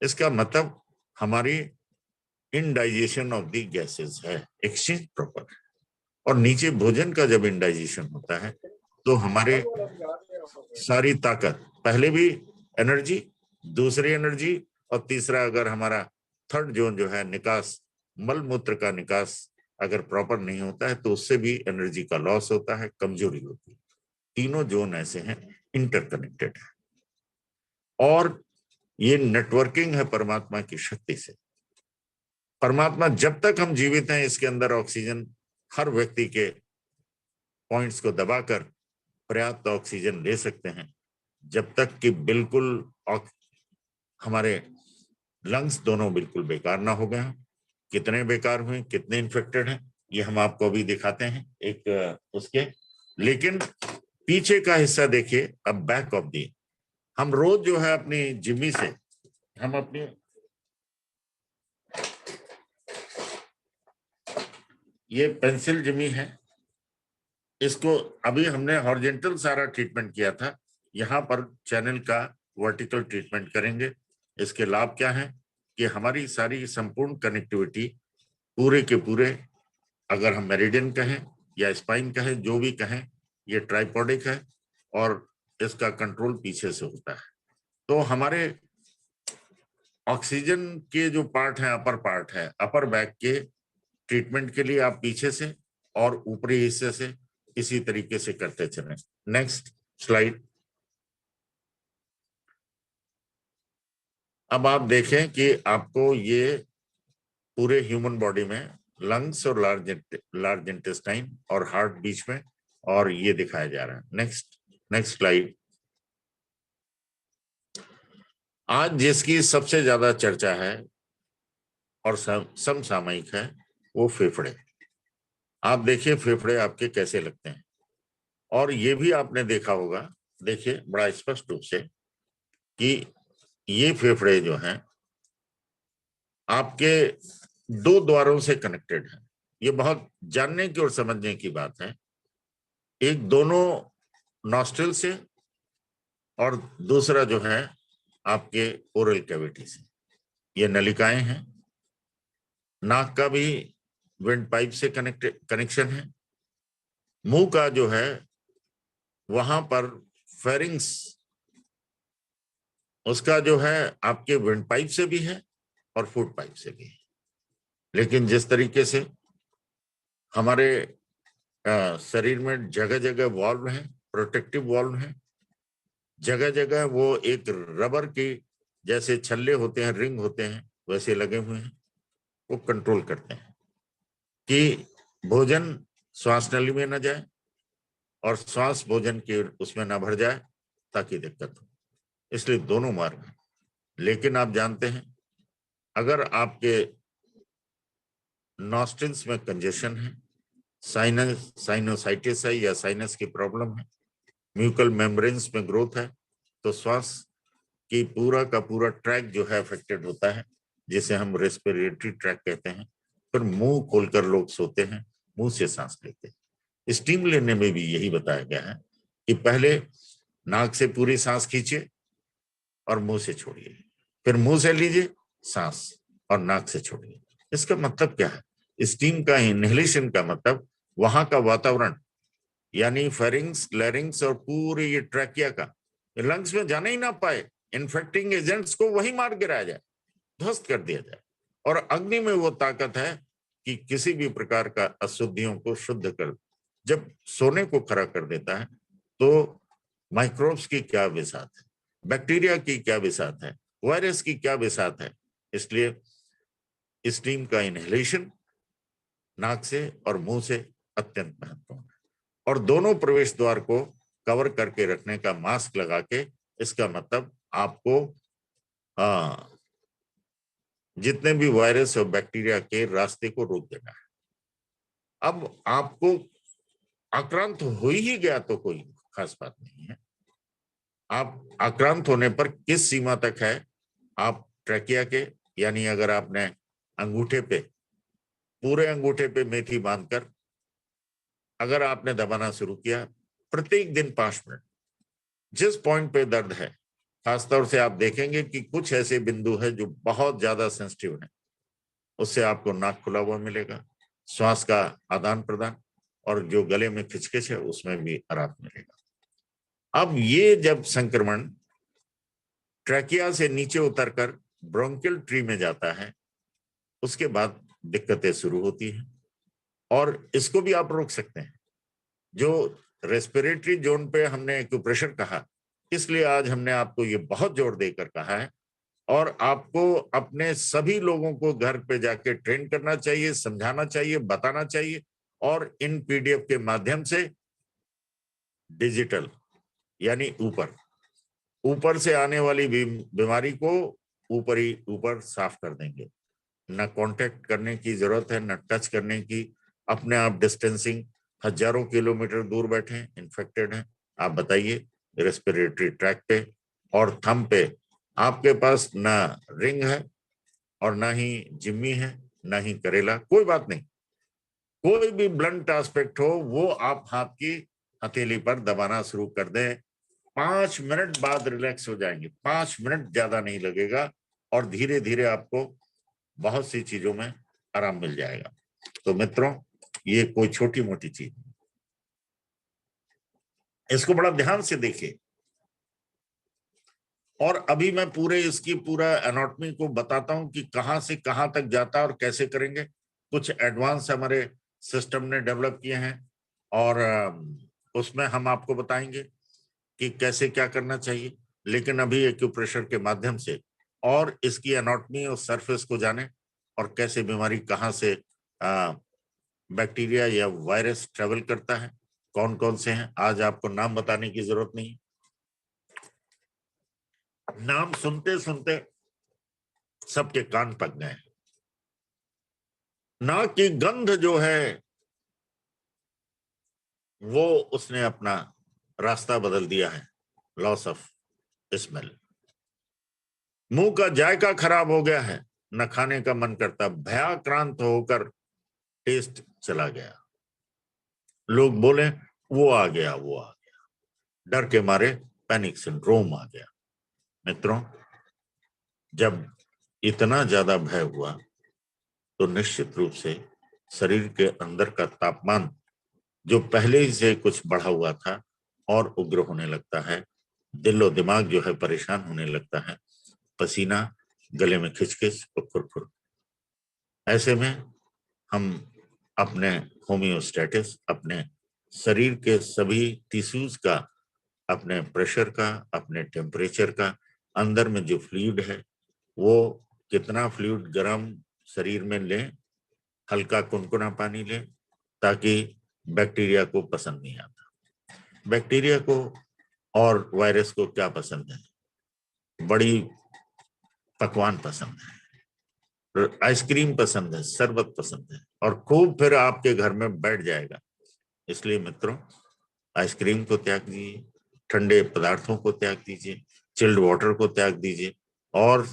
इसका मतलब हमारी इनडाइजेशन ऑफ द गैसेस है, एक्सचेंज प्रॉपर। और नीचे भोजन का जब इनडाइजेशन होता है तो हमारे सारी ताकत, पहले भी एनर्जी, दूसरी एनर्जी, और तीसरा अगर हमारा थर्ड जोन जो है निकास, मल मूत्र का निकास अगर प्रॉपर नहीं होता है तो उससे भी एनर्जी का लॉस होता है, कमजोरी होती है। तीनों जोन ऐसे हैं, इंटरकनेक्टेड है, और ये नेटवर्किंग है परमात्मा की शक्ति से। परमात्मा जब तक हम जीवित हैं, इसके अंदर ऑक्सीजन हर व्यक्ति के पॉइंट्स को दबाकर पर्याप्त ऑक्सीजन ले सकते हैं, जब तक कि बिल्कुल हमारे लंग्स दोनों बिल्कुल बेकार ना हो गए हैं। कितने बेकार हुए, कितने इन्फेक्टेड हैं, ये हम आपको अभी दिखाते हैं एक उसके। लेकिन पीछे का हिस्सा देखिए, अब बैक ऑफ दी, हम रोज जो है अपनी जिम्मी से, हम अपनी ये पेंसिल जिमी है, इसको अभी हमने हॉरिजॉन्टल सारा ट्रीटमेंट किया था, यहाँ पर चैनल का वर्टिकल ट्रीटमेंट करेंगे। इसके लाभ क्या है कि हमारी सारी संपूर्ण कनेक्टिविटी पूरे के पूरे, अगर हम मेरिडियन कहें या स्पाइन कहें, जो भी कहें, ये ट्राइपॉडिक है और इसका कंट्रोल पीछे से होता है। तो हमारे ऑक्सीजन के जो पार्ट है, अपर पार्ट है, अपर बैक के ट्रीटमेंट के लिए आप पीछे से और ऊपरी हिस्से से इसी तरीके से करते चलें। Next slide. अब आप देखें कि आपको ये पूरे ह्यूमन बॉडी में लंग्स और लार्ज इंटेस्टाइन और हार्ट बीच में, और ये दिखाया जा रहा है। Next slide. आज जिसकी सबसे ज्यादा चर्चा है और समसामयिक है वो फेफड़े। आप देखिए फेफड़े आपके कैसे लगते हैं, और ये भी आपने देखा होगा, देखिए बड़ा स्पष्ट रूप से कि ये फेफड़े जो हैं आपके दो द्वारों से कनेक्टेड हैं। ये बहुत जानने की और समझने की बात है। एक दोनों नॉस्ट्रिल से, और दूसरा जो है आपके ओरल कैविटी से, ये नलिकाएं हैं। नाक का भी विंड पाइप से कनेक्शन है। मुंह का जो है वहां पर फेरिंग्स, उसका जो है आपके विंड पाइप से भी है और फूड पाइप से भी है। लेकिन जिस तरीके से हमारे शरीर में जगह जगह वॉल्व हैं, प्रोटेक्टिव वॉल्व हैं, जगह जगह वो एक रबर की जैसे छल्ले होते हैं, रिंग होते हैं, वैसे लगे हुए हैं, वो कंट्रोल करते हैं कि भोजन श्वास नली में न जाए और श्वास भोजन के उसमें ना भर जाए ताकि दिक्कत हो। इसलिए दोनों मार्ग हैं। लेकिन आप जानते हैं अगर आपके नॉस्ट्रिल्स में कंजेशन है, साइनोसाइटिस है या साइनस की प्रॉब्लम है, म्यूकल मेम्ब्रेन्स में ग्रोथ है, तो श्वास की पूरा का पूरा ट्रैक जो है अफेक्टेड होता है, जिसे हम रेस्पिरेटरी ट्रैक कहते हैं। फिर मुंह खोलकर लोग सोते हैं, मुंह से सांस लेते हैं। स्टीम लेने में भी यही बताया गया है कि पहले नाक से पूरी सांस खींचिए और मुंह से छोड़िए, फिर मुंह से लीजिए सांस और नाक से छोड़िए। इसका मतलब क्या है? स्टीम का इनहेलेशन का मतलब वहां का वातावरण, यानी फेरिंग्स, लैरिंग्स और पूरे ये ट्रैकिया का लंग्स में जाने ही ना पाए, इन्फेक्टिंग एजेंट्स को वही मार गिराया जाए, ध्वस्त कर दिया जाए। और अग्नि में वो ताकत है कि किसी भी प्रकार का अशुद्धियों को शुद्ध कर, जब सोने को खड़ा कर देता है तो माइक्रोब्स की क्या बिसात है, बैक्टीरिया की क्या बिसात है, वायरस की क्या बिसात है। इसलिए स्टीम का इनहेलेशन नाक से और मुंह से अत्यंत महत्वपूर्ण है। और दोनों प्रवेश द्वार को कवर करके रखने का मास्क लगा के, इसका मतलब आपको जितने भी वायरस और बैक्टीरिया के रास्ते को रोक देना है। अब आपको आक्रांत हो ही गया तो कोई खास बात नहीं है। आप आक्रांत होने पर किस सीमा तक है, आप ट्रैकिया के, यानी अगर आपने अंगूठे पे, पूरे अंगूठे पे मेथी बांधकर अगर आपने दबाना शुरू किया प्रत्येक दिन 5 मिनट, जिस पॉइंट पे दर्द है, खासतौर से आप देखेंगे कि कुछ ऐसे बिंदु है जो बहुत ज्यादा सेंसिटिव है, उससे आपको नाक खुला हुआ मिलेगा, श्वास का आदान प्रदान, और जो गले में खिचखिच है उसमें भी आराम मिलेगा। अब ये जब संक्रमण ट्रैकिया से नीचे उतरकर ब्रोंकियल ट्री में जाता है, उसके बाद दिक्कतें शुरू होती हैं, और इसको भी आप रोक सकते हैं। जो रेस्पिरेटरी जोन पे हमने एक्यूप्रेशर कहा, इसलिए आज हमने आपको ये बहुत जोर देकर कहा है, और आपको अपने सभी लोगों को घर पे जाके ट्रेन करना चाहिए, समझाना चाहिए, बताना चाहिए, और इन पीडीएफ के माध्यम से डिजिटल, यानी ऊपर से आने वाली बीमारी को ऊपर साफ कर देंगे। न कांटेक्ट करने की जरूरत है, न टच करने की, अपने आप डिस्टेंसिंग, हजारों किलोमीटर दूर बैठे इन्फेक्टेड हैं, आप बताइए, रेस्पिरेटरी ट्रैक पे और थंब पे आपके पास ना रिंग है और ना ही जिम्मी है, ना ही करेला, कोई बात नहीं, कोई भी ब्लंट एस्पेक्ट हो वो आप हाथ की हथेली पर दबाना शुरू कर दें, 5 मिनट बाद रिलैक्स हो जाएंगे, 5 मिनट ज्यादा नहीं लगेगा, और धीरे धीरे आपको बहुत सी चीजों में आराम मिल जाएगा। तो मित्रों, ये कोई छोटी मोटी चीज नहीं, इसको बड़ा ध्यान से देखिए। और अभी मैं इसकी पूरा एनाटॉमी को बताता हूं कि कहां से कहां तक जाता है और कैसे करेंगे। कुछ एडवांस हमारे सिस्टम ने डेवलप किए हैं, और उसमें हम आपको बताएंगे कि कैसे क्या करना चाहिए। लेकिन अभी एक्यूप्रेशर के माध्यम से और इसकी एनाटॉमी और सरफेस को जाने, और कैसे बीमारी कहां से बैक्टीरिया या वायरस ट्रेवल करता है, कौन कौन से हैं, आज आपको नाम बताने की जरूरत नहीं। नाम सुनते सुनते सबके कान पक गए। नाक की गंध जो है वो उसने अपना रास्ता बदल दिया है, लॉस ऑफ स्मेल। मुंह का जायका खराब हो गया है, न खाने का मन करता, भयाक्रांत होकर टेस्ट चला गया। लोग बोले वो आ गया, वो आ गया, डर के मारे पैनिक सिंड्रोम आ गया। मित्रों, जब इतना ज्यादा भय हुआ तो निश्चित रूप से शरीर के अंदर का तापमान जो पहले ही से कुछ बढ़ा हुआ था और उग्र होने लगता है, दिल और दिमाग जो है परेशान होने लगता है, पसीना, गले में खिचखिच और खुरखुर। ऐसे में हम अपने होम्योस्टेटिस, अपने शरीर के सभी टिश्यूज का, अपने प्रेशर का, अपने टेम्परेचर का, अंदर में जो फ्लूइड है वो कितना फ्लूइड गर्म शरीर में लें, हल्का कुनकुना पानी लें, ताकि बैक्टीरिया को पसंद नहीं आता। बैक्टीरिया को और वायरस को क्या पसंद है? बड़ी पकवान पसंद है, आइसक्रीम पसंद है, शरबत पसंद है, और खूब फिर आपके घर में बैठ जाएगा। इसलिए मित्रों, आइसक्रीम को त्याग दीजिए, ठंडे पदार्थों को त्याग दीजिए, चिल्ड वाटर को त्याग दीजिए, और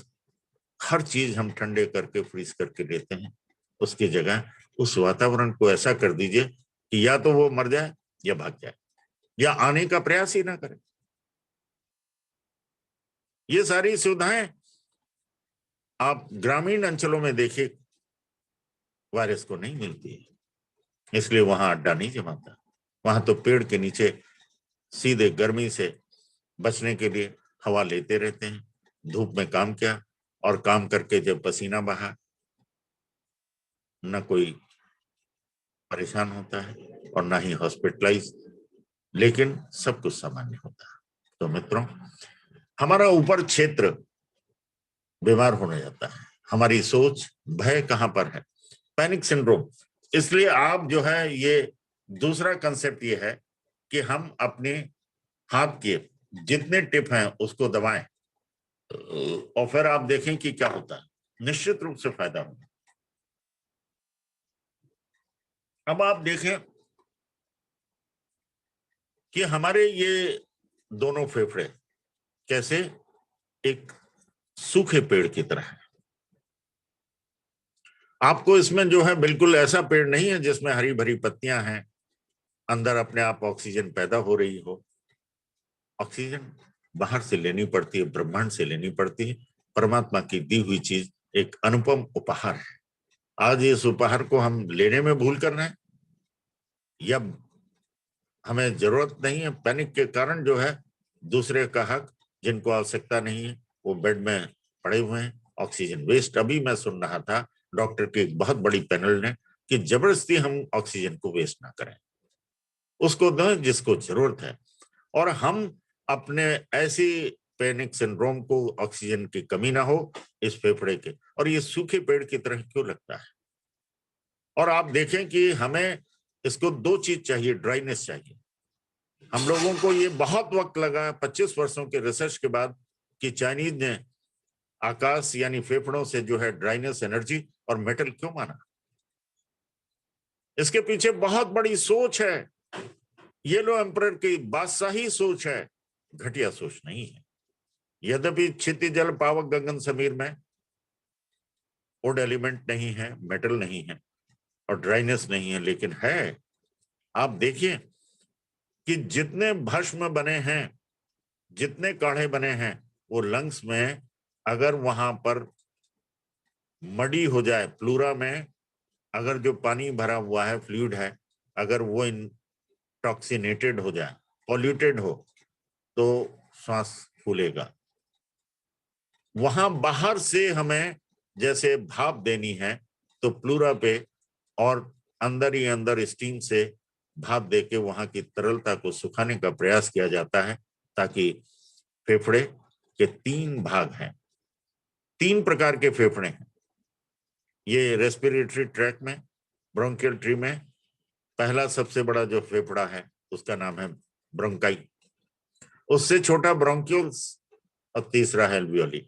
हर चीज हम ठंडे करके फ्रीज करके लेते हैं, उसकी जगह उस वातावरण को ऐसा कर दीजिए कि या तो वो मर जाए या भाग जाए या आने का प्रयास ही ना करे। ये सारी सुविधाएं आप ग्रामीण अंचलों में देखिए, वायरस को नहीं मिलती है, इसलिए वहां अड्डा नहीं जमाता। वहां तो पेड़ के नीचे सीधे गर्मी से बचने के लिए हवा लेते रहते हैं, धूप में काम किया, और काम करके जब पसीना बहा, न कोई परेशान होता है और ना ही हॉस्पिटलाइज, लेकिन सब कुछ सामान्य होता है। तो मित्रों, हमारा ऊपर क्षेत्र बीमार होने जाता है, हमारी सोच, भय कहां पर है, पैनिक सिंड्रोम। इसलिए आप जो है, ये दूसरा कंसेप्ट ये है कि हम अपने हाथ के जितने टिप हैं उसको दबाएं और फिर आप देखें कि क्या होता है, निश्चित रूप से फायदा होगा। अब आप देखें कि हमारे ये दोनों फेफड़े कैसे एक सूखे पेड़ की तरह है। आपको इसमें जो है बिल्कुल ऐसा पेड़ नहीं है जिसमें हरी भरी पत्तियां हैं, अंदर अपने आप ऑक्सीजन पैदा हो रही हो। ऑक्सीजन बाहर से लेनी पड़ती है, ब्रह्मांड से लेनी पड़ती है। परमात्मा की दी हुई चीज एक अनुपम उपहार है। आज इस उपहार को हम लेने में भूल कर रहे हैं, या हमें जरूरत नहीं है, पैनिक के कारण जो है दूसरे का हक, जिनको आवश्यकता नहीं है वो बेड में पड़े हुए हैं, ऑक्सीजन वेस्ट। अभी मैं सुन रहा था डॉक्टर की एक बहुत बड़ी पैनल ने कि जबरदस्ती हम ऑक्सीजन को वेस्ट ना करें, उसको दें जिसको जरूरत है। और हम अपने ऐसी पैनिक सिंड्रोम को, ऑक्सीजन की कमी ना हो इस फेफड़े के, और ये सूखे पेड़ की तरह क्यों लगता है। और आप देखें कि हमें इसको दो चीज चाहिए, ड्राइनेस चाहिए। हम लोगों को ये बहुत वक्त लगा 25 वर्षों के रिसर्च के बाद कि चाइनीज ने आकाश यानी फेफड़ों से जो है ड्राइनेस, एनर्जी और मेटल क्यों माना। इसके पीछे बहुत बड़ी सोच है, येलो एम्परर की बादशाही सोच है, घटिया सोच नहीं है। यद्यपि क्षितिज जल पावक गगन समीर में वुड एलिमेंट नहीं है, मेटल नहीं है और ड्राइनेस नहीं है, लेकिन है। आप देखिए कि जितने भस्म बने हैं, जितने काढ़े बने हैं, वो लंग्स में अगर वहां पर मडी हो जाए, प्लूरा में अगर जो पानी भरा हुआ है, फ्लूइड है, अगर वो इंटॉक्सिनेटेड हो जाए, पॉल्यूटेड हो, तो श्वास फूलेगा। वहां बाहर से हमें जैसे भाप देनी है तो प्लूरा पे और अंदर ही अंदर स्टीम से भाप देके वहां की तरलता को सुखाने का प्रयास किया जाता है, ताकि फेफड़े के 3 भाग हैं, 3 प्रकार के फेफड़े हैं। ये रेस्पिरेटरी ट्रैक में, ब्रोंकियल ट्री में पहला सबसे बड़ा जो फेफड़ा है उसका नाम है ब्रोंकाई, उससे छोटा ब्रोंक्यूल्स और तीसरा है एल्वियोली।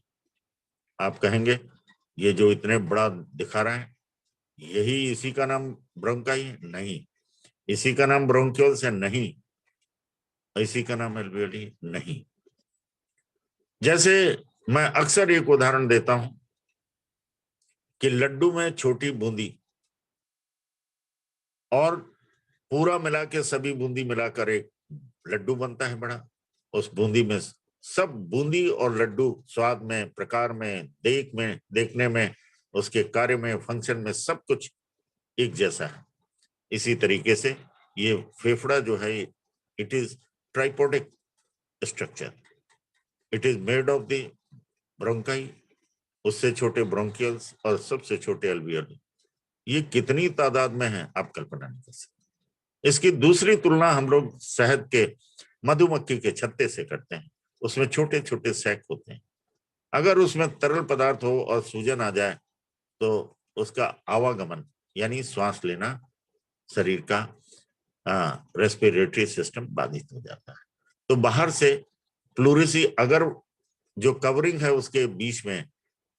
आप कहेंगे ये जो इतने बड़ा दिखा रहा है यही इसी का नाम ब्रोंकाई है? नहीं, इसी का नाम ब्रोंक्यूल्स है? नहीं, इसी का नाम एल्वियोली नहीं। जैसे मैं अक्सर एक उदाहरण देता हूं कि लड्डू में छोटी बूंदी और पूरा मिला के सभी बूंदी मिलाकर एक लड्डू बनता है बड़ा। उस बूंदी में सब बूंदी और लड्डू स्वाद में, प्रकार में, देखने में, उसके कार्य में, फंक्शन में सब कुछ एक जैसा है। इसी तरीके से ये फेफड़ा जो है, it is tripodic structure, it is made of the bronchi, उससे छोटे ब्रोंकियल्स और सबसे छोटे एल्वियोली। ये कितनी तादाद में है आप कल्पना नहीं कर सकते। इसकी दूसरी तुलना हम लोग शहद के, मधुमक्खी के छत्ते से करते हैं। उसमें छोटे छोटे सैक होते हैं, अगर उसमें तरल पदार्थ हो और सूजन आ जाए तो उसका आवागमन यानी श्वास लेना, शरीर का रेस्पिरेटरी सिस्टम बाधित हो जाता है। तो बाहर से प्लूरिसी, अगर जो कवरिंग है उसके बीच में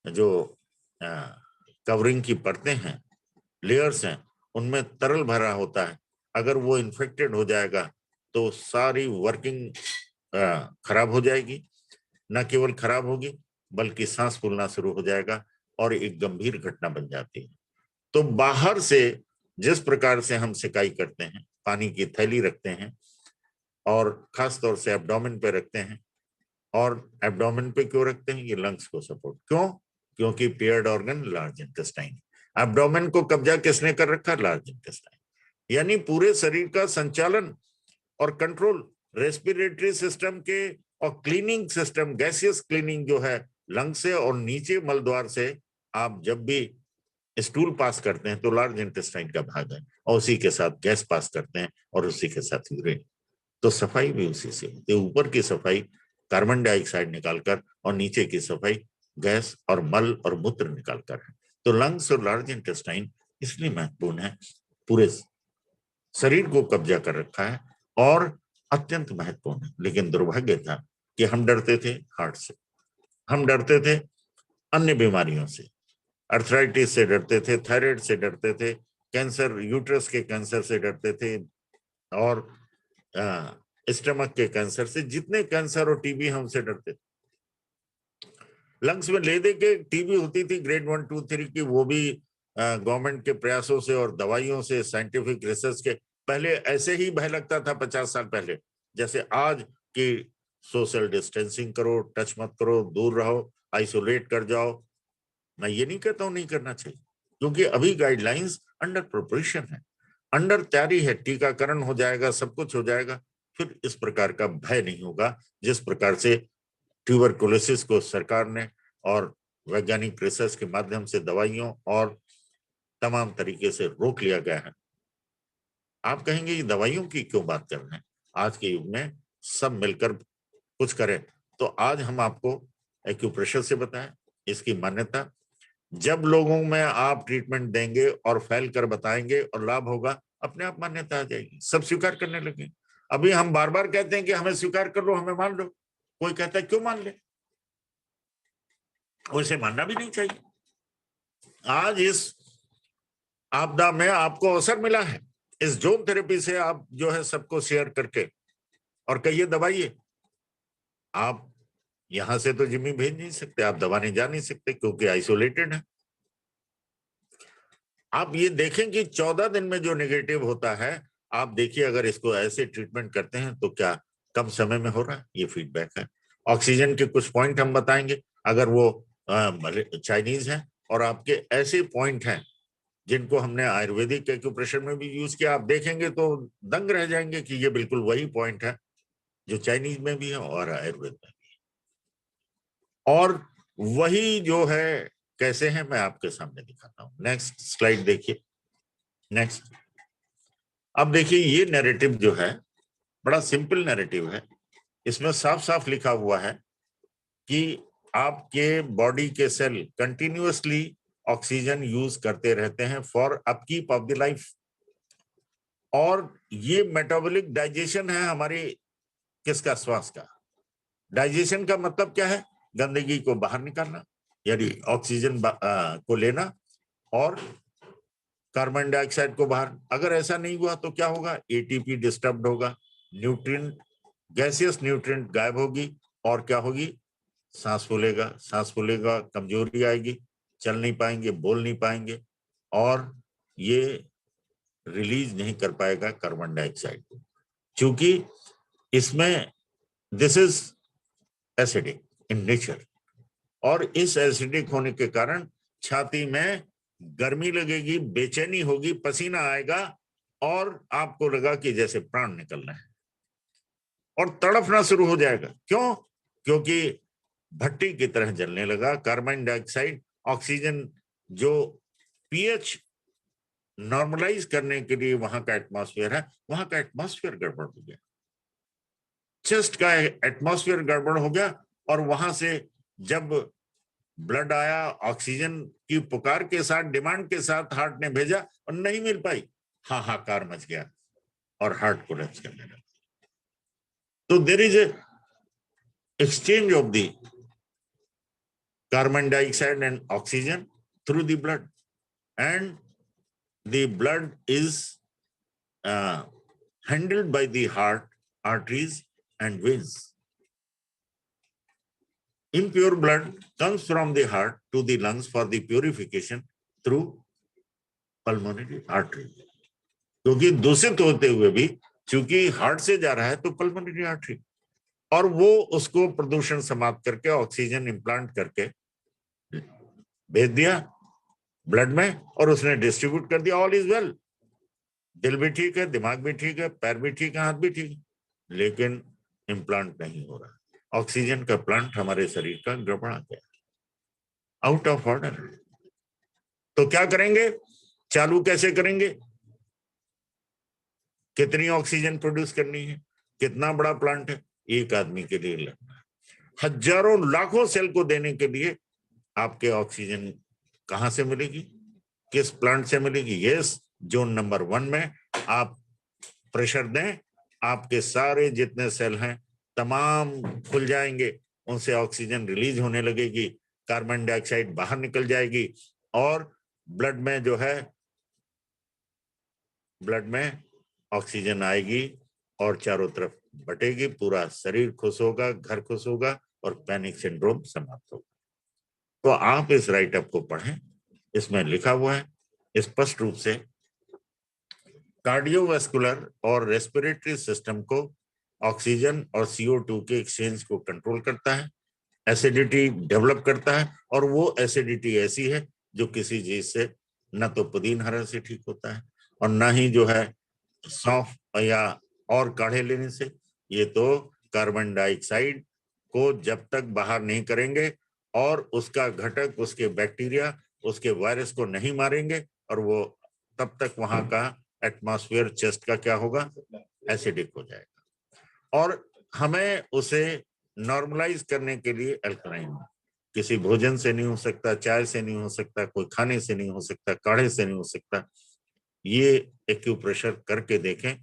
जो कवरिंग की परतें हैं, लेयर्स हैं, उनमें तरल भरा होता है, अगर वो इन्फेक्टेड हो जाएगा तो सारी वर्किंग खराब हो जाएगी। न केवल खराब होगी बल्कि सांस फूलना शुरू हो जाएगा और एक गंभीर घटना बन जाती है। तो बाहर से जिस प्रकार से हम सिकाई करते हैं, पानी की थैली रखते हैं और खास तौर से एब्डोमेन पे रखते हैं, और एब्डोमेन पे क्यों रखते हैं? ये लंग्स को सपोर्ट, क्यों? क्योंकि paired organ large intestine, abdomen को कब्जा किसने कर रखा? Large intestine. यानी पूरे शरीर का संचालन और कंट्रोल रेस्पिरेटरी सिस्टम के और क्लीनिंग सिस्टम, गैसियस क्लीनिंग जो है लंग से और नीचे मलद्वार से, आप जब भी स्टूल पास करते हैं तो लार्ज इंटेस्टाइन का भाग है, और उसी के साथ गैस पास करते हैं और उसी के साथ यूरिन। तो सफाई भी उसी से होती है। ऊपर की सफाई कार्बन डाइऑक्साइड निकालकर और नीचे की सफाई गैस और मल और मूत्र निकालकर है। तो लंग्स और लार्ज इंटेस्टाइन इसलिए महत्वपूर्ण है, पूरे शरीर को कब्जा कर रखा है और अत्यंत महत्वपूर्ण है। लेकिन दुर्भाग्य था कि हम डरते थे हार्ट से, हम डरते थे अन्य बीमारियों से, अर्थराइटिस से डरते थे, थायराइड से डरते थे, कैंसर, यूट्रस के कैंसर से डरते थे और स्टमक के कैंसर से, जितने कैंसर और टीबी हमसे डरते थे। लंग्स में ले दे के टीबी होती थी ग्रेड 1, 2, 3 की, वो भी गवर्नमेंट के प्रयासों से और दवाइयों से, साइंटिफिक रिसर्च के। पहले ऐसे ही भय लगता था 50 साल पहले, जैसे आज की सोशल डिस्टेंसिंग करो, टच मत करो, दूर रहो, आइसोलेट कर जाओ। मैं ये नहीं कहता हूं नहीं करना चाहिए, क्योंकि अभी गाइडलाइंस अंडर प्रिपरेशन है, अंडर तैयारी है, टीकाकरण हो जाएगा, सब कुछ हो जाएगा, फिर इस प्रकार का भय नहीं होगा जिस प्रकार से ट्यूबरकुलोसिस को सरकार ने और वैज्ञानिक रिसर्च के माध्यम से दवाइयों और तमाम तरीके से रोक लिया गया है। आप कहेंगे ये दवाइयों की क्यों बात कर रहे हैं? आज के युग में सब मिलकर कुछ करें। तो आज हम आपको एक्यूप्रेशर से बताएं इसकी मान्यता। जब लोगों में आप ट्रीटमेंट देंगे और फैल कर बताएंगे और लाभ होगा, अपने आप मान्यता आ जाएगी, सब स्वीकार करने लगे। अभी हम बार बार कहते हैं कि हमें स्वीकार कर लो, हमें मान लो। कोई कहता है क्यों मान ले, उसे मानना भी नहीं चाहिए। आज इस आपदा में आपको अवसर मिला है, इस जोन थेरेपी से आप जो है सबको शेयर करके और कहिए दबाइए। आप यहां से तो जिम्मी भेज नहीं सकते, आप दबाने जा नहीं सकते क्योंकि आइसोलेटेड है। आप ये देखें कि 14 दिन में जो नेगेटिव होता है, आप देखिए अगर इसको ऐसे ट्रीटमेंट करते हैं तो क्या कम समय में हो रहा है? ये फीडबैक है। ऑक्सीजन के कुछ पॉइंट हम बताएंगे, अगर वो चाइनीज है और आपके ऐसे पॉइंट हैं जिनको हमने आयुर्वेदिक एक्यूप्रेशर में भी यूज किया, आप देखेंगे तो दंग रह जाएंगे कि ये बिल्कुल वही पॉइंट है जो चाइनीज में भी है और आयुर्वेद में भी। और वही जो है कैसे है मैं आपके सामने दिखाता हूं। नेक्स्ट स्लाइड देखिए। नेक्स्ट। अब देखिए ये नैरेटिव जो है बड़ा सिंपल नैरेटिव है। इसमें साफ साफ लिखा हुआ है कि आपके बॉडी के सेल कंटिन्यूअसली ऑक्सीजन यूज करते रहते हैं for upkeep of the life. और ये मेटाबॉलिक डाइजेशन है हमारी किसका? श्वास का। डाइजेशन का मतलब क्या है? गंदगी को बाहर निकालना, यानी ऑक्सीजन को लेना और कार्बन डाइऑक्साइड को बाहर। अगर ऐसा नहीं हुआ तो क्या होगा? एटीपी डिस्टर्ब होगा, न्यूट्रिएंट, गैसियस न्यूट्रिएंट गायब होगी और क्या होगी? सांस फूलेगा। सांस फूलेगा, कमजोरी आएगी, चल नहीं पाएंगे, बोल नहीं पाएंगे और ये रिलीज नहीं कर पाएगा कार्बन डाइऑक्साइड को, क्योंकि इसमें this is acidic in nature. और इस एसिडिक होने के कारण छाती में गर्मी लगेगी, बेचैनी होगी, पसीना आएगा और आपको लगा कि जैसे प्राण निकल रहे हैं और तड़फना शुरू हो जाएगा। क्यों? क्योंकि भट्टी की तरह जलने लगा। कार्बन डाइऑक्साइड, ऑक्सीजन जो पीएच नॉर्मलाइज करने के लिए वहां का एटमॉस्फेयर है, वहां का एटमॉस्फेयर गड़बड़ हो गया, चेस्ट का एटमॉस्फेयर गड़बड़ हो गया और वहां से जब ब्लड आया, ऑक्सीजन की पुकार के साथ, डिमांड के साथ हार्ट ने भेजा और नहीं मिल पाई, हाहाकार मच गया और हार्ट कोलैप्स करने लगा। तो there is a exchange of the carbon dioxide and oxygen through the blood, and the blood is handled by the heart, arteries and veins. Impure blood comes from the heart to the lungs for the purification through pulmonary artery. क्योंकि दूषित होते हुए भी चूंकि heart से जा रहा है तो पल्मोनरी आर्टरी, और वो उसको प्रदूषण समाप्त करके ऑक्सीजन इम्प्लांट करके भेज दिया ब्लड में और उसने डिस्ट्रीब्यूट कर दिया। ऑल इज वेल, दिल भी ठीक है, दिमाग भी ठीक है, पैर भी ठीक है, हाथ भी ठीक है, लेकिन इम्प्लांट नहीं हो रहा। ऑक्सीजन का प्लांट हमारे शरीर का गड़बड़ा गया, आउट ऑफ ऑर्डर। तो क्या करेंगे? चालू कैसे करेंगे? कितनी ऑक्सीजन प्रोड्यूस करनी है? कितना बड़ा प्लांट है? एक आदमी के लिए लगना है। हजारों लाखों सेल को देने के लिए आपके ऑक्सीजन कहाँ से मिलेगी, किस प्लांट से मिलेगी? यस, जोन नंबर 1 में आप प्रेशर दें, आपके सारे जितने सेल हैं तमाम खुल जाएंगे, उनसे ऑक्सीजन रिलीज होने लगेगी, कार्बन डाइऑक्साइड बाहर निकल जाएगी और ब्लड में जो है, ब्लड में ऑक्सीजन आएगी और चारों तरफ बटेगी, पूरा शरीर खुश होगा, घर खुश होगा और पैनिक सिंड्रोम समाप्त होगा। तो आप इस राइट अप को पढ़ें, इसमें लिखा हुआ है स्पष्ट रूप से, कार्डियोवास्कुलर और रेस्पिरेटरी सिस्टम को ऑक्सीजन और CO2 के एक्सचेंज को कंट्रोल करता है, एसिडिटी डेवलप करता है, और वो एसिडिटी ऐसी है जो किसी चीज से न तो पुदीन हरा से ठीक होता है और ना ही जो है सौंफ या और काढ़े लेने से। ये तो कार्बन डाइऑक्साइड को जब तक बाहर नहीं करेंगे और उसका घटक, उसके बैक्टीरिया, उसके वायरस को नहीं मारेंगे, और वो तब तक वहां का एटमॉस्फेयर चेस्ट का क्या होगा, एसिडिक हो जाएगा। और हमें उसे नॉर्मलाइज करने के लिए अल्कलाइन, किसी भोजन से नहीं हो सकता, चाय से नहीं हो सकता, कोई खाने से नहीं हो सकता, काढ़े से नहीं हो सकता। ये एक्यूप्रेशर करके देखें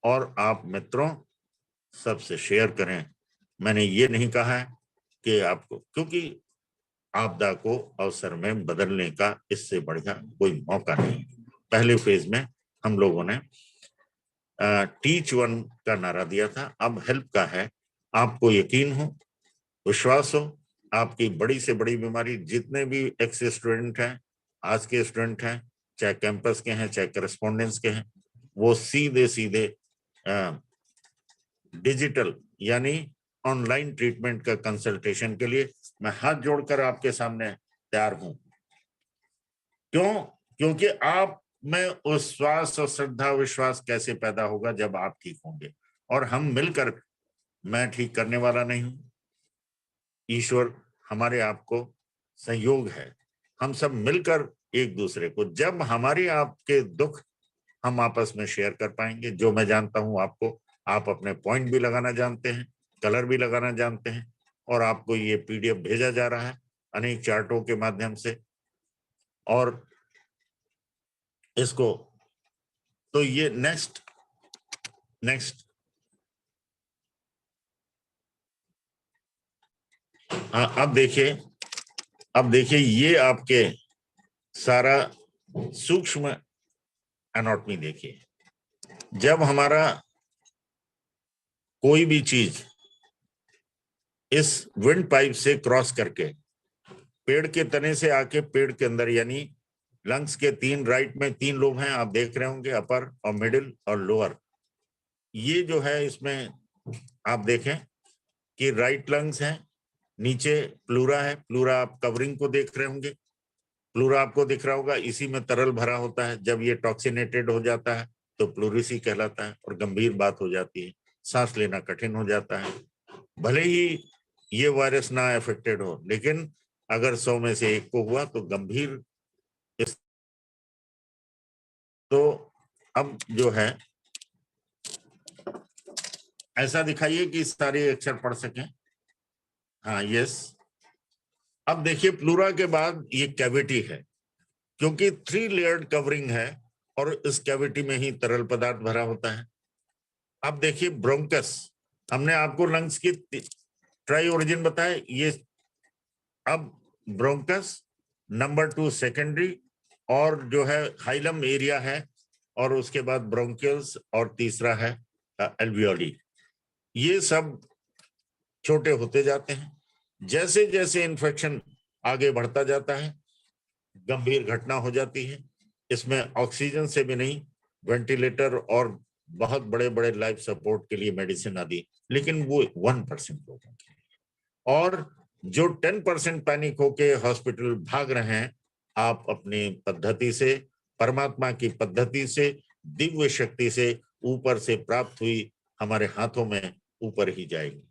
और आप मित्रों सबसे शेयर करें। मैंने ये नहीं कहा है कि आपको, क्योंकि आपदा को अवसर में बदलने का इससे बढ़िया कोई मौका नहीं। पहले फेज में हम लोगों ने टीच 1 का नारा दिया था, अब हेल्प का है। आपको यकीन हो, विश्वास हो, आपकी बड़ी से बड़ी बीमारी, जितने भी एक्स स्टूडेंट हैं, आज के स्टूडेंट हैं, चाहे कैंपस के हैं चाहे करस्पॉन्डेंस के हैं, वो सीधे सीधे डिजिटल यानी ऑनलाइन ट्रीटमेंट का कंसल्टेशन के लिए मैं हाथ जोड़कर आपके सामने तैयार हूं। क्यों? क्योंकि आप में उस विश्वास और श्रद्धा विश्वास कैसे पैदा होगा जब आप ठीक होंगे, और हम मिलकर, मैं ठीक करने वाला नहीं हूं, ईश्वर हमारे आपको संयोग है, हम सब मिलकर एक दूसरे को, जब हमारी आपके दुख हम आपस में शेयर कर पाएंगे, जो मैं जानता हूं आपको, आप अपने पॉइंट भी लगाना जानते हैं, कलर भी लगाना जानते हैं, और आपको ये PDF भेजा जा रहा है अनेक चार्टों के माध्यम से, और इसको तो ये नेक्स्ट अब देखिए ये आपके सारा सूक्ष्म एनाटॉमी देखिए। जब हमारा कोई भी चीज इस विंड पाइप से क्रॉस करके पेड़ के तने से आके पेड़ के अंदर, यानी लंग्स के 3 राइट में 3 लोब हैं, आप देख रहे होंगे, अपर और मिडिल और लोअर। ये जो है इसमें आप देखें कि राइट लंग्स है, नीचे प्लूरा है, प्लूरा आप कवरिंग को देख रहे होंगे, प्लूरा आपको दिख रहा होगा, इसी में तरल भरा होता है। जब ये टॉक्सिनेटेड हो जाता है तो प्लूरिसी कहलाता है और गंभीर बात हो जाती है, सांस लेना कठिन हो जाता है। भले ही ये वायरस ना अफेक्टेड हो, लेकिन अगर 100 में से 1 को हुआ तो गंभीर। तो अब जो है ऐसा दिखाइए कि सारे अक्षर पढ़ सकें। हाँ, यस। अब देखिए प्लूरा के बाद ये कैविटी है, क्योंकि 3 लेयर्ड कवरिंग है और इस कैविटी में ही तरल पदार्थ भरा होता है। अब देखिए ब्रोंकस, हमने आपको लंग्स की ट्राई ओरिजिन बताया, ये अब ब्रोंकस, नंबर 2 सेकेंडरी, और जो है हाइलम एरिया है, और उसके बाद ब्रोंकियल्स, और तीसरा है एल्वियोली। ये सब छोटे होते जाते हैं। जैसे जैसे इन्फेक्शन आगे बढ़ता जाता है गंभीर घटना हो जाती है। इसमें ऑक्सीजन से भी नहीं, वेंटिलेटर और बहुत बड़े बड़े लाइफ सपोर्ट के लिए मेडिसिन आदि, लेकिन वो 1% लोगों के लिए। और जो 10% पैनिक होके हॉस्पिटल भाग रहे हैं, आप अपनी पद्धति से, परमात्मा की पद्धति से, दिव्य शक्ति से ऊपर से प्राप्त हुई हमारे हाथों में ऊपर ही जाएगी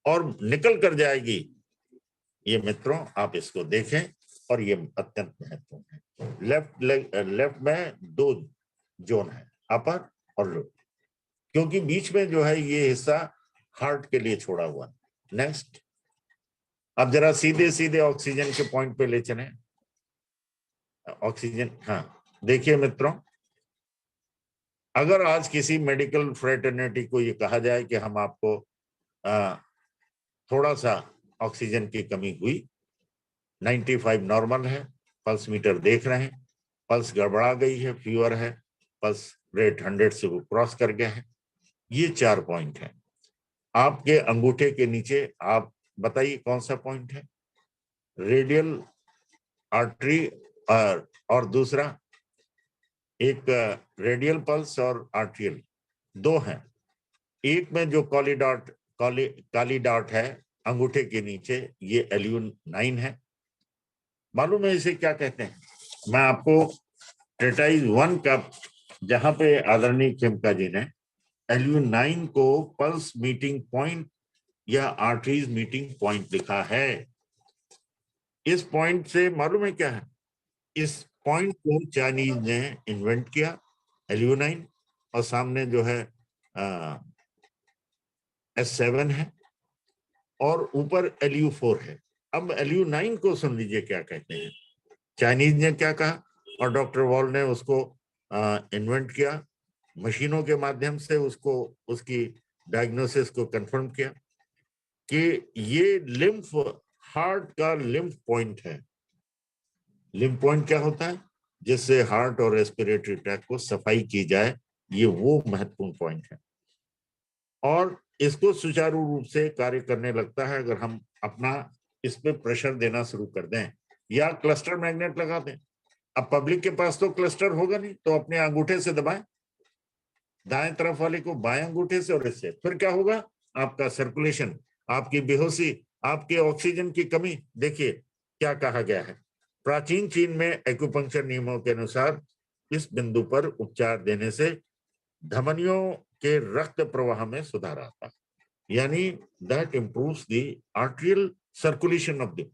और निकल कर जाएगी। ये मित्रों आप इसको देखें, और ये अत्यंत महत्वपूर्ण है। लेफ्ट में 2 जोन है, अपर और लोअर, क्योंकि बीच में जो है ये हिस्सा हार्ट के लिए छोड़ा हुआ है। नेक्स्ट। अब जरा सीधे सीधे ऑक्सीजन के पॉइंट पे ले चले। ऑक्सीजन, हाँ देखिए मित्रों, अगर आज किसी मेडिकल फ्रेटर्निटी को ये कहा जाए कि हम आपको थोड़ा सा ऑक्सीजन की कमी हुई, 95 नॉर्मल है, पल्स मीटर देख रहे हैं, पल्स गड़बड़ा गई है, फीवर है, पल्स रेट 100 से वो क्रॉस कर गया है, ये 4 पॉइंट है। आपके अंगूठे के नीचे आप बताइए कौन सा पॉइंट है? रेडियल आर्टरी और दूसरा एक रेडियल पल्स और आर्ट्रियल, दो हैं। एक में जो काली डॉट है अंगूठे के नीचे, ये LU9 है। मालूम है इसे क्या कहते हैं? मैं आपको ट्रेटाइज 1 का, जहां पे आदरणीय खेमका जी ने LU9 को पल्स मीटिंग पॉइंट या आर्टरीज मीटिंग पॉइंट लिखा है। इस पॉइंट से मालूम है क्या है? इस पॉइंट को चाइनीज ने इन्वेंट किया, LU9, और सामने जो है S7 है और ऊपर LU4 है। अब LU9 को सुन लीजिए क्या कहते हैं। चाइनीज ने क्या कहा और डॉक्टर वॉल ने उसको इन्वेंट किया, मशीनों के माध्यम से उसको, उसकी डायग्नोसिस को कंफर्म किया कि ये लिम्फ, हार्ट का लिम्फ पॉइंट है। लिम्फ पॉइंट क्या होता है? जिससे हार्ट और रेस्पिरेटरी ट्रैक्ट को सफाई की जाए, ये वो महत्वपूर्ण पॉइंट है। और इसको सुचारू रूप से कार्य करने लगता है अगर हम अपना इस पे प्रेशर देना शुरू कर दें या क्लस्टर मैग्नेट लगा दें। अब पब्लिक के पास तो क्लस्टर होगा नहीं, तो अपने अंगूठे से दबाएं, दाएं तरफ वाले को बाएं अंगूठे से, और इससे फिर क्या होगा? आपका सर्कुलेशन, आपकी बेहोशी, आपके ऑक्सीजन की कमी। देखिए क्या कहा गया है, प्राचीन चीन में एक्यूपंक्चर नियमों के अनुसार इस बिंदु पर उपचार देने से धमनियों के रक्त प्रवाह में सुधार आता है, यानी that improves the arterial circulation of the,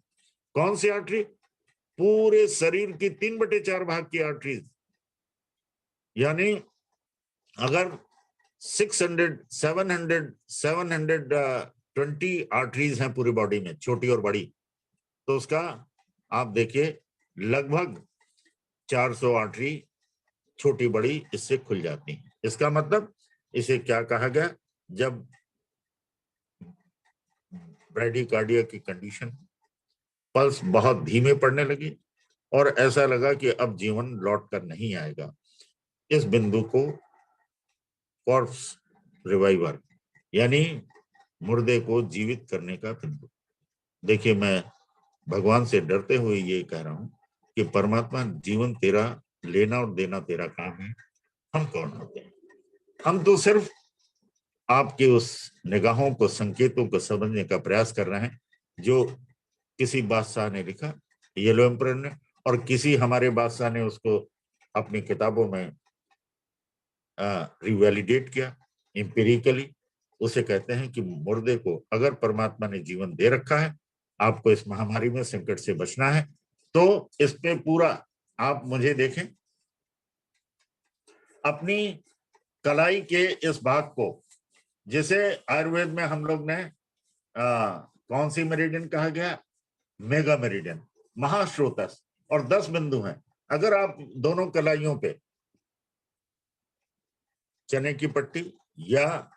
कौन सी आर्टरी? पूरे शरीर की 3/4 भाग की आर्टरीज। यानी अगर 720 आर्टरीज हैं पूरी बॉडी में, छोटी और बड़ी, तो उसका आप देखिए लगभग 400 आर्टरी छोटी बड़ी इससे खुल जाती हैं। इसका मतलब इसे क्या कहा गया? जब ब्रैडीकार्डिया की कंडीशन, पल्स बहुत धीमे पड़ने लगी और ऐसा लगा कि अब जीवन लौट कर नहीं आएगा, इस बिंदु को कॉर्प्स रिवाइवर, यानी मुर्दे को जीवित करने का बिंदु। देखिए मैं भगवान से डरते हुए ये कह रहा हूं कि परमात्मा, जीवन तेरा, लेना और देना तेरा काम है, हम कौन होते हैं? हम तो सिर्फ आपके उस निगाहों को, संकेतों को समझने का प्रयास कर रहे हैं जो किसी बादशाह ने लिखा, येलो एम्परर ने, और किसी हमारे बादशाह ने उसको अपनी किताबों में रिवैलिडेट किया एम्पिरिकली। उसे कहते हैं कि मुर्दे को अगर परमात्मा ने जीवन दे रखा है, आपको इस महामारी में संकट से बचना है, तो इस पे पूरा आप मुझे देखें, अपनी कलाई के इस भाग को, जिसे आयुर्वेद में हम लोग ने कौन सी मेरिडियन कहा गया? मेगा मेरिडियन, महाश्रोतस, और 10 बिंदु हैं। अगर आप दोनों कलाइयों पे चने की पट्टी या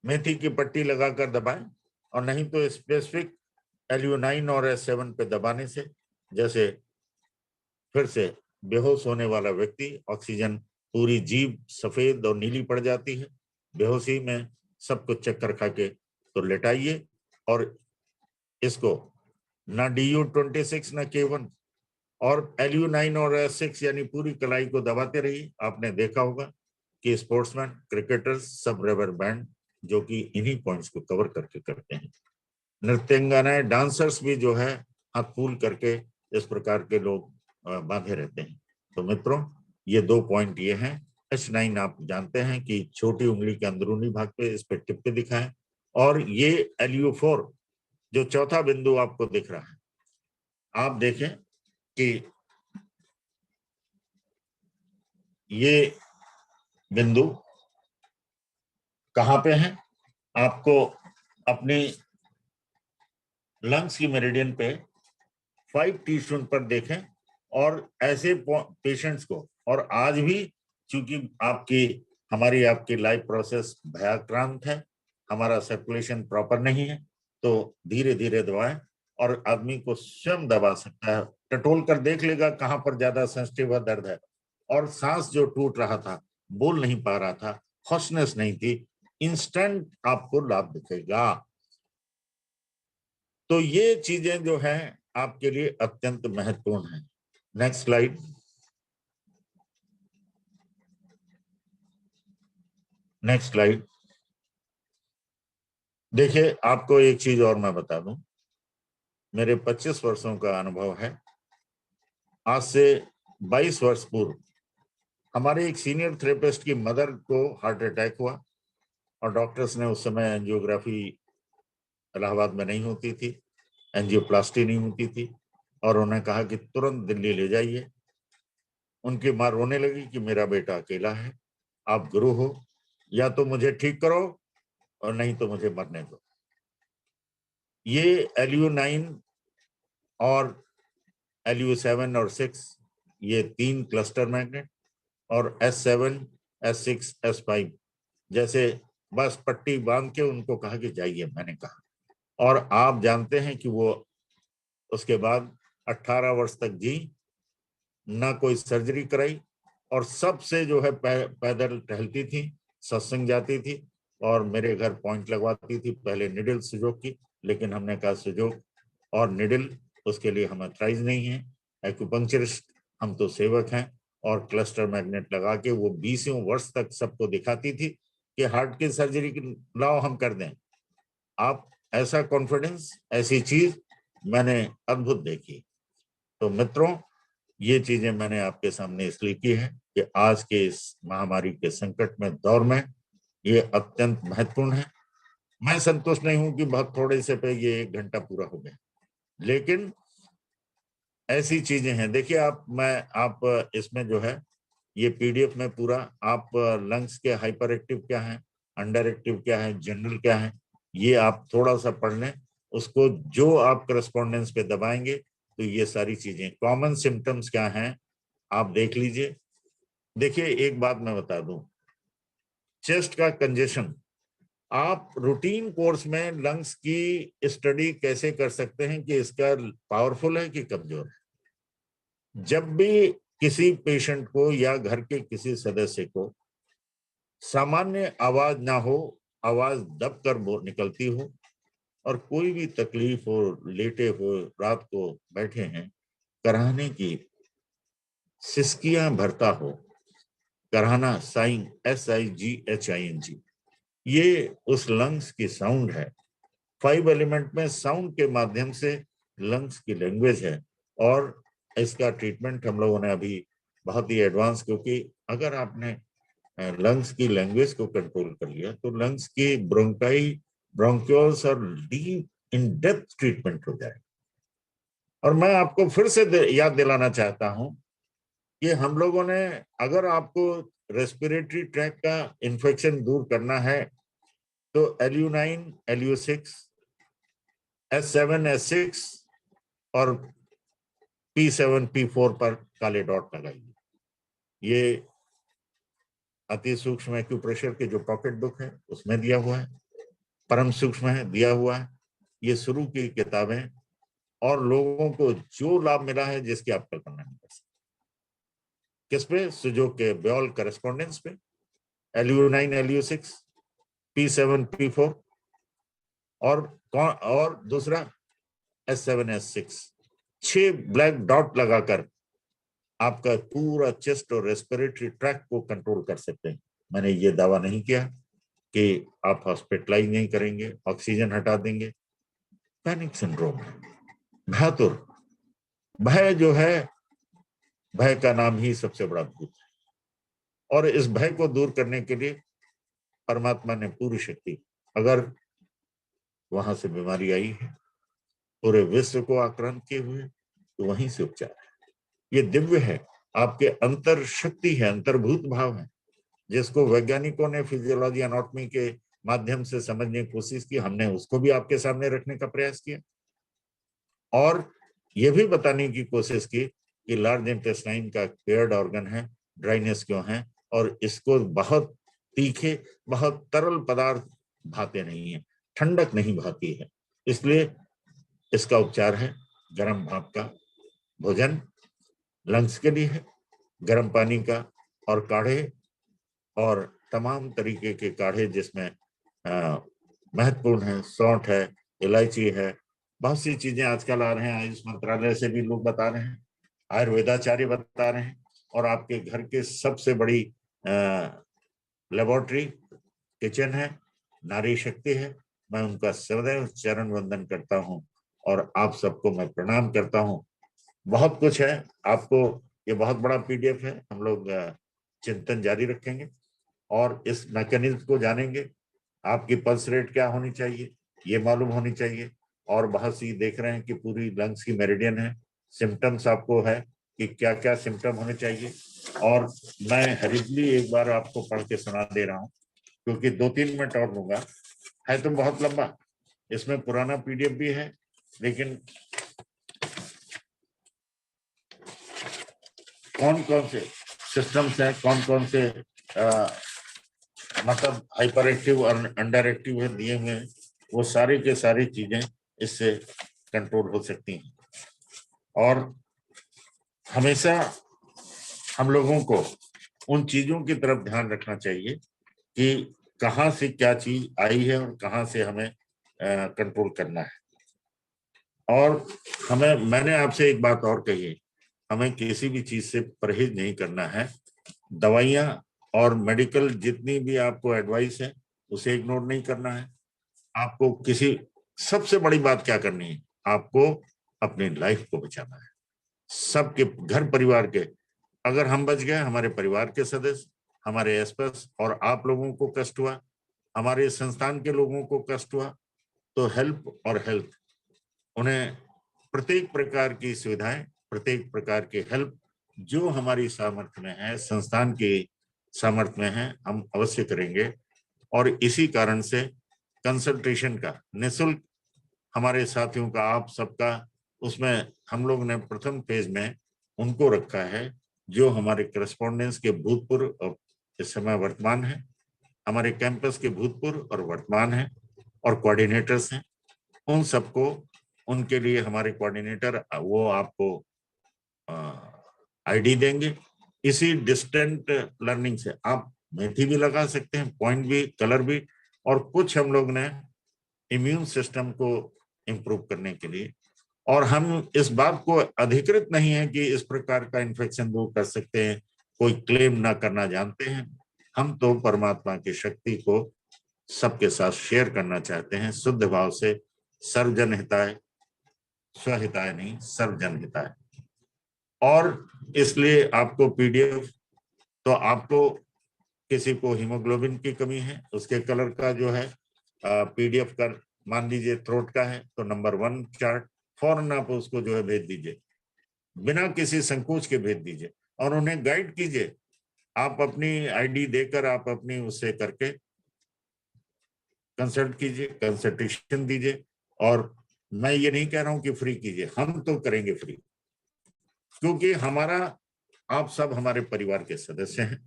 मेथी की पट्टी लगाकर दबाएं, और नहीं तो स्पेसिफिक LU9 और S7 पे दबाने से, जैसे फिर से बेहोश होने वाला व्यक्ति, ऑक्सीजन, पूरी जीभ सफेद और नीली पड़ जाती है, बेहोशी में सब कुछ चक्कर खा के तो लेटाइए, और इसको ना DU26 ना K1 और LU9 और S6 यानी पूरी कलाई को दबाते रहिए। आपने देखा होगा कि स्पोर्ट्समैन, क्रिकेटर्स सब रबर बैंड जो कि इन्हीं पॉइंट्स को कवर करके करते हैं। नृत्यांगनाएं, डांसर्स भी जो है हाथ फूल करके इस प्रकार के लोग बांधे रहते हैं। तो मित्रों, ये 2 पॉइंट ये हैं। H9 आप जानते हैं कि छोटी उंगली के अंदरूनी भाग पे, इस पे टिप पे दिखा है, और ये LU4 जो चौथा बिंदु आपको दिख रहा है, आप देखें कि ये बिंदु कहां पे है? आपको अपनी लंग्स की मेरिडियन पे 5 टीस्पून पर देखें और ऐसे पेशेंट्स को, और आज भी चूंकि हमारी आपकी लाइफ प्रोसेस भयाक्रांत है, हमारा सर्कुलेशन प्रॉपर नहीं है, तो धीरे धीरे दबाएं और आदमी को स्वयं दबा सकता है, टटोल कर देख लेगा कहां पर ज्यादा सेंसिटिव दर्द है। और सांस जो टूट रहा था, बोल नहीं पा रहा था, हॉर्सनेस नहीं थी, इंस्टेंट आपको लाभ दिखेगा। तो ये चीजें जो है आपके लिए अत्यंत महत्वपूर्ण है। Next slide. Next slide. देखिए, आपको एक चीज और मैं बता दूं, मेरे 25 वर्षों का अनुभव है। आज से 22 वर्ष पूर्व हमारे एक सीनियर थेरेपिस्ट की मदर को हार्ट अटैक हुआ और डॉक्टर्स ने, उस समय एंजियोग्राफी इलाहाबाद में नहीं होती थी, एंजियोप्लास्टी नहीं होती थी, और उन्हें कहा कि तुरंत दिल्ली ले जाइए। उनकी मां रोने लगी कि मेरा बेटा अकेला है, आप गुरु हो, या तो मुझे ठीक करो और नहीं तो मुझे मरने दो। ये LU9 और LU7 और 6, ये 3 क्लस्टर मैग्नेट, और S7, S6, S5 जैसे बस पट्टी बांध के उनको कहा कि जाइए, मैंने कहा। और आप जानते हैं कि वो उसके बाद 18 वर्ष तक जी, ना कोई सर्जरी कराई, और सबसे जो है पैदल टहलती थी, सत्संग जाती थी और मेरे घर पॉइंट लगवाती थी, पहले निडल सुजोग की, लेकिन हमने कहा सुजोग और निडल उसके लिए हम अथराइज नहीं है, एक्यूपंक्चरिस्ट हम तो सेवक हैं। और क्लस्टर मैग्नेट लगा के वो 20 वर्ष तक सबको दिखाती थी कि हार्ट की सर्जरी लाओ हम कर दें। आप ऐसा कॉन्फिडेंस, ऐसी चीज मैंने अद्भुत देखी। तो मित्रों, ये चीजें मैंने आपके सामने इसलिए की है कि आज के इस महामारी के संकट में दौर में ये अत्यंत महत्वपूर्ण है। मैं संतुष्ट नहीं हूं कि बहुत थोड़े से पे ये 1 घंटा पूरा हो गया, लेकिन ऐसी चीजें हैं। देखिए, आप इसमें जो है ये PDF में पूरा आप लंग्स के हाइपर एक्टिव क्या है, अंडर एक्टिव क्या है, जनरल क्या है, ये आप थोड़ा सा पढ़ लें। उसको जो आप करस्पॉन्डेंस पे दबाएंगे तो ये सारी चीजें, कॉमन सिम्टम्स क्या हैं आप देख लीजिए। देखिए, एक बात मैं बता दूं, चेस्ट का कंजेशन, आप रूटीन कोर्स में लंग्स की स्टडी कैसे कर सकते हैं कि इसका पावरफुल है कि कमजोर है। जब भी किसी पेशेंट को या घर के किसी सदस्य को सामान्य आवाज ना हो, आवाज दब कर निकलती हो, और कोई भी तकलीफ हो, लेटे हो, रात को बैठे हैं, कराहने की सिसकियां भरता हो, कराहना साइंग SIGHING, ये उस लंग्स की साउंड है। 5 एलिमेंट में साउंड के माध्यम से लंग्स की लैंग्वेज है। और इसका ट्रीटमेंट हम लोगों ने अभी बहुत ही एडवांस, क्योंकि अगर आपने लंग्स की लैंग्वेज को कंट्रोल कर लिया तो लंग्स की ब्रोंक्योल्स और डीप इन डेप्थ ट्रीटमेंट हो जाए। और मैं आपको फिर से याद दिलाना चाहता हूं कि हम लोगों ने, अगर आपको रेस्पिरेटरी ट्रैक का इन्फेक्शन दूर करना है तो LU9, LU6, S7, S6 और P7, P4 पर काले डॉट लगाइए। ये अति सूक्ष्म एक्यूप्रेशर के जो पॉकेट बुक है उसमें दिया हुआ है, परम सूक्ष्म है दिया हुआ है। ये शुरू की किताबें, और लोगों को जो लाभ मिला है जिसकी आप कल्पना नहीं कर सकते। किस पे? सुजोग के ब्योल करस्पॉन्डेंस पे, LU9, LU6, P7, P4 और दूसरा S7, S6। 6 ब्लैक डॉट लगाकर आपका पूरा चेस्ट और रेस्पिरेटरी ट्रैक को कंट्रोल कर सकते हैं। मैंने ये दावा नहीं किया कि आप हॉस्पिटलाइज नहीं करेंगे, ऑक्सीजन हटा देंगे। पैनिक सिंड्रोम, भयातुर भय जो है, भय का नाम ही सबसे बड़ा भूत है, और इस भय को दूर करने के लिए परमात्मा ने पूरी शक्ति, अगर वहां से बीमारी आई है पूरे विश्व को आक्रांत किए हुए, तो वहीं से उपचार है। ये दिव्य है, आपके अंतर शक्ति है, अंतर्भूत भाव है, जिसको वैज्ञानिकों ने फिजियोलॉजी एनाटॉमी के माध्यम से समझने की कोशिश की। हमने उसको भी आपके सामने रखने का प्रयास किया। और ये भी बताने की कोशिश की कि लार्ज इंटेस्टाइन का पेयर्ड ऑर्गन है, ड्राइनेस क्यों है, और इसको बहुत तीखे, बहुत तरल पदार्थ भाते नहीं है, ठंडक नहीं भाती है, इसलिए इसका उपचार है गर्म भाप का भोजन लंग्स के लिए है, गर्म पानी का, और काढ़े और तमाम तरीके के काढ़े जिसमें महत्वपूर्ण है, सौंठ है, इलायची है, बहुत सी चीजें आजकल आ रहे हैं, आयुष मंत्रालय से भी लोग बता रहे हैं, आयुर्वेदाचार्य बता रहे हैं, और आपके घर के सबसे बड़ी लेबोरेटरी किचन है, नारी शक्ति है, मैं उनका सदैव चरण वंदन करता हूं और आप सबको मैं प्रणाम करता हूं। बहुत कुछ है, आपको ये बहुत बड़ा पीडीएफ है, हम लोग चिंतन जारी रखेंगे और इस मैकेनिज्म को जानेंगे। आपकी पल्स रेट क्या होनी चाहिए ये मालूम होनी चाहिए, और बहुत सी देख रहे हैं कि पूरी लंग्स की मेरिडियन है, सिम्टम्स आपको है कि क्या क्या सिम्टम होने चाहिए, और मैं हरिबली एक बार आपको पढ़ के सुना दे रहा हूँ क्योंकि 2-3 मिनट और लूंगा, है तो बहुत लंबा, इसमें पुराना पीडीएफ भी है, लेकिन कौन कौन से सिस्टम्स हैं, कौन कौन से मतलब हाइपर एक्टिव और अंडर एक्टिव है दिए हुए हैं, वो सारी के सारी चीजें इससे कंट्रोल हो सकती हैं। और हमेशा हम लोगों को उन चीजों की तरफ ध्यान रखना चाहिए कि कहाँ से क्या चीज आई है और कहाँ से हमें कंट्रोल करना है। और मैंने आपसे एक बात और कही है, हमें किसी भी चीज से परहेज नहीं करना है, दवाइयां और मेडिकल जितनी भी आपको एडवाइस है उसे इग्नोर नहीं करना है। आपको सबसे बड़ी बात क्या करनी है, आपको अपनी लाइफ को बचाना है, सबके घर परिवार के, अगर हम बच गए, हमारे परिवार के सदस्य, हमारे आसपास और आप लोगों को कष्ट हुआ, हमारे संस्थान के लोगों को कष्ट हुआ, तो हेल्प और हेल्थ, उन्हें प्रत्येक प्रकार की सुविधाएं, प्रत्येक प्रकार की हेल्प जो हमारी सामर्थ्य में है, संस्थान के सामर्थ्य में है, हम अवश्य करेंगे। और इसी कारण से कंसल्टेशन का निःशुल्क हमारे साथियों का, आप सबका, उसमें हम लोग ने प्रथम फेज में उनको रखा है जो हमारे करस्पॉन्डेंस के भूतपूर्व और इस समय वर्तमान है, हमारे कैंपस के भूतपूर्व और वर्तमान है, और कोऑर्डिनेटर्स हैं, उन सबको, उनके लिए हमारे कोऑर्डिनेटर वो आपको आईडी देंगे। इसी डिस्टेंट लर्निंग से आप मेथी भी लगा सकते हैं, पॉइंट भी, कलर भी, और कुछ हम लोग ने इम्यून सिस्टम को इम्प्रूव करने के लिए, और हम इस बात को अधिकृत नहीं है कि इस प्रकार का इन्फेक्शन दूर कर सकते हैं, कोई क्लेम ना करना जानते हैं, हम तो परमात्मा की शक्ति को सबके साथ शेयर करना चाहते हैं शुद्ध भाव से, सर्वजन हिताय, स्वहिताय नहीं, सर्वजन हिताय। और इसलिए आपको पीडीएफ, तो आपको किसी को हीमोग्लोबिन की कमी है, उसके कलर का जो है पीडीएफ का, मान लीजिए थ्रोट का है तो नंबर 1 चार्ट फौरन आप उसको जो है भेज दीजिए, बिना किसी संकोच के भेज दीजिए, और उन्हें गाइड कीजिए, आप अपनी आईडी देकर, आप अपनी उससे करके कंसल्ट कीजिए, कंसल्टेशन दीजिए। और मैं ये नहीं कह रहा हूं कि फ्री कीजिए, हम तो करेंगे फ्री, क्योंकि आप सब हमारे परिवार के सदस्य हैं,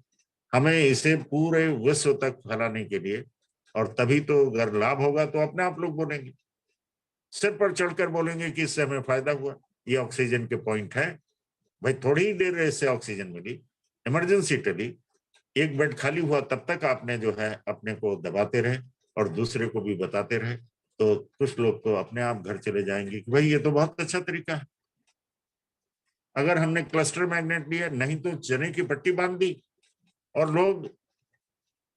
हमें इसे पूरे विश्व तक फैलाने के लिए, और तभी तो अगर लाभ होगा तो अपने आप लोग बोलेंगे, सिर पर चढ़कर बोलेंगे कि इससे हमें फायदा हुआ, ये ऑक्सीजन के पॉइंट है भाई, थोड़ी ही देर इससे ऑक्सीजन मिली, इमरजेंसी टली, एक बेड खाली हुआ, तब तक आपने जो है अपने को दबाते रहे और दूसरे को भी बताते रहे, तो कुछ लोग तो अपने आप घर चले जाएंगे कि भाई ये तो बहुत अच्छा तरीका है। अगर हमने क्लस्टर मैग्नेट लिया, नहीं तो चने की पट्टी बांध दी, और लोग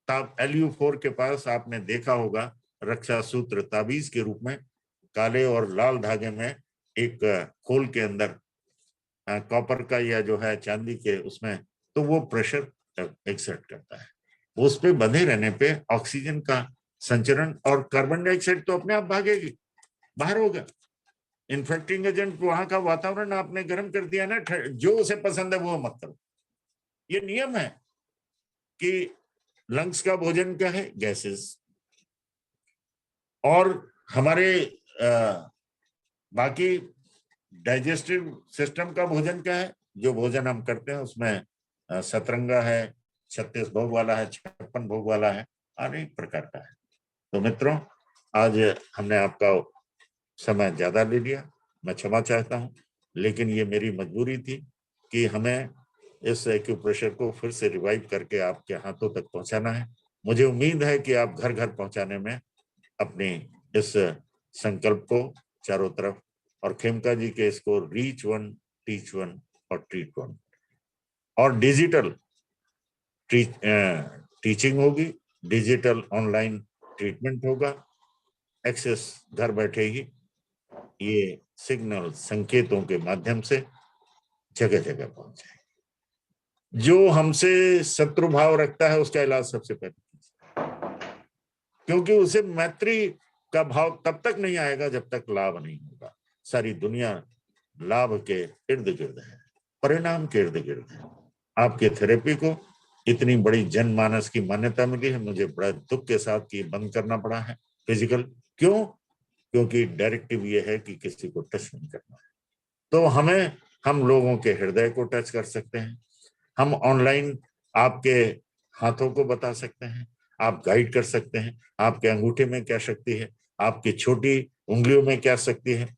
LU4 के पास आपने देखा होगा रक्षा सूत्र ताबीज के रूप में काले और लाल धागे में एक खोल के अंदर कॉपर का या जो है चांदी के उसमें, तो वो प्रेशर एक्सर्ट करता है, उस पे बंधे रहने पे ऑक्सीजन का संचरण, और कार्बन डाइऑक्साइड तो अपने आप भागेगी, बाहर होगा। इन्फेक्टिंग एजेंट वहां का वातावरण आपने गर्म कर दिया ना, जो उसे पसंद है वो मत करो। ये नियम है कि लंग्स का भोजन क्या है, गैसेस, और हमारे बाकी डाइजेस्टिव सिस्टम का भोजन क्या है? जो भोजन हम करते हैं उसमें सतरंगा है, 36 भोग वाला है, 56 भोग वाला है, अनेक प्रकार का है। तो मित्रों, आज हमने आपका समय ज्यादा ले लिया, मैं क्षमा चाहता हूं, लेकिन ये मेरी मजबूरी थी कि हमें इस एक्यूप्रेशर को फिर से रिवाइव करके आपके हाथों तक पहुंचाना है। मुझे उम्मीद है कि आप घर घर पहुंचाने में अपने इस संकल्प को चारों तरफ, और खेमका जी के इसको रीच वन, टीच वन और ट्रीट वन, और डिजिटल टीचिंग होगी, डिजिटल ऑनलाइन ट्रीटमेंट होगा, एक्सेस घर बैठे ही ये सिग्नल संकेतों के माध्यम से जगह जगह पहुंच जाए। जो हमसे शत्रु भाव रखता है उसका इलाज सबसे पहले कीजिए, क्योंकि उसे मैत्री का भाव तब तक नहीं आएगा जब तक लाभ नहीं होगा। सारी दुनिया लाभ के इर्द गिर्द है, परिणाम के इर्द गिर्द है। आपके थेरेपी को इतनी बड़ी जनमानस की मान्यता मिली है, मुझे बड़ा दुख के साथ कि बंद करना पड़ा है फिजिकल। क्यों? क्योंकि डायरेक्टिव ये है कि किसी को टच नहीं करना है। तो हम लोगों के हृदय को टच कर सकते हैं, हम ऑनलाइन आपके हाथों को बता सकते हैं, आप गाइड कर सकते हैं, आपके अंगूठे में क्या शक्ति है, आपकी छोटी उंगलियों में क्या शक्ति है।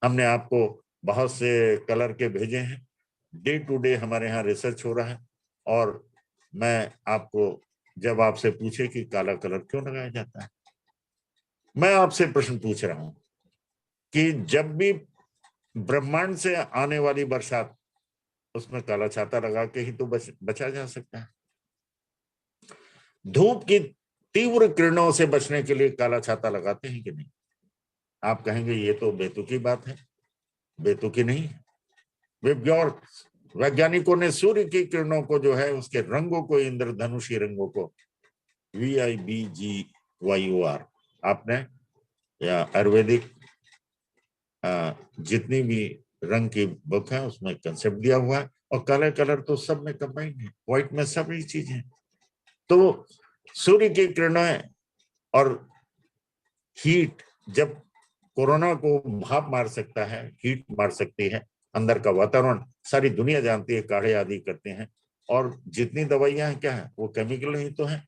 हमने आपको बहुत से कलर के भेजे हैं, डे टू डे हमारे यहाँ रिसर्च हो रहा है। और मैं आपको जब आपसे पूछे कि काला कलर क्यों लगाया जाता है, मैं आपसे प्रश्न पूछ रहा हूं कि जब भी ब्रह्मांड से आने वाली बरसात, उसमें काला छाता लगा के ही तो बचा जा सकता है। धूप की तीव्र किरणों से बचने के लिए काला छाता लगाते हैं कि नहीं? आप कहेंगे ये तो बेतुकी बात है। बेतुकी नहीं है। वैज्ञानिकों ने सूर्य की किरणों को जो है उसके रंगों को, इंद्रधनुषी रंगों को, VIBGYOR, आपने या आयुर्वेदिक जितनी भी रंग की बुक है उसमें कंसेप्ट दिया हुआ है। और काला कलर तो सब में कंबाइंड है, व्हाइट में सब ये चीज है। तो सूर्य की किरणें और हीट, जब कोरोना को भाप मार सकता है, हीट मार सकती है, अंदर का वातावरण सारी दुनिया जानती है, काढ़े आदि करते हैं। और जितनी दवाइयां हैं क्या है, वो केमिकल ही तो है।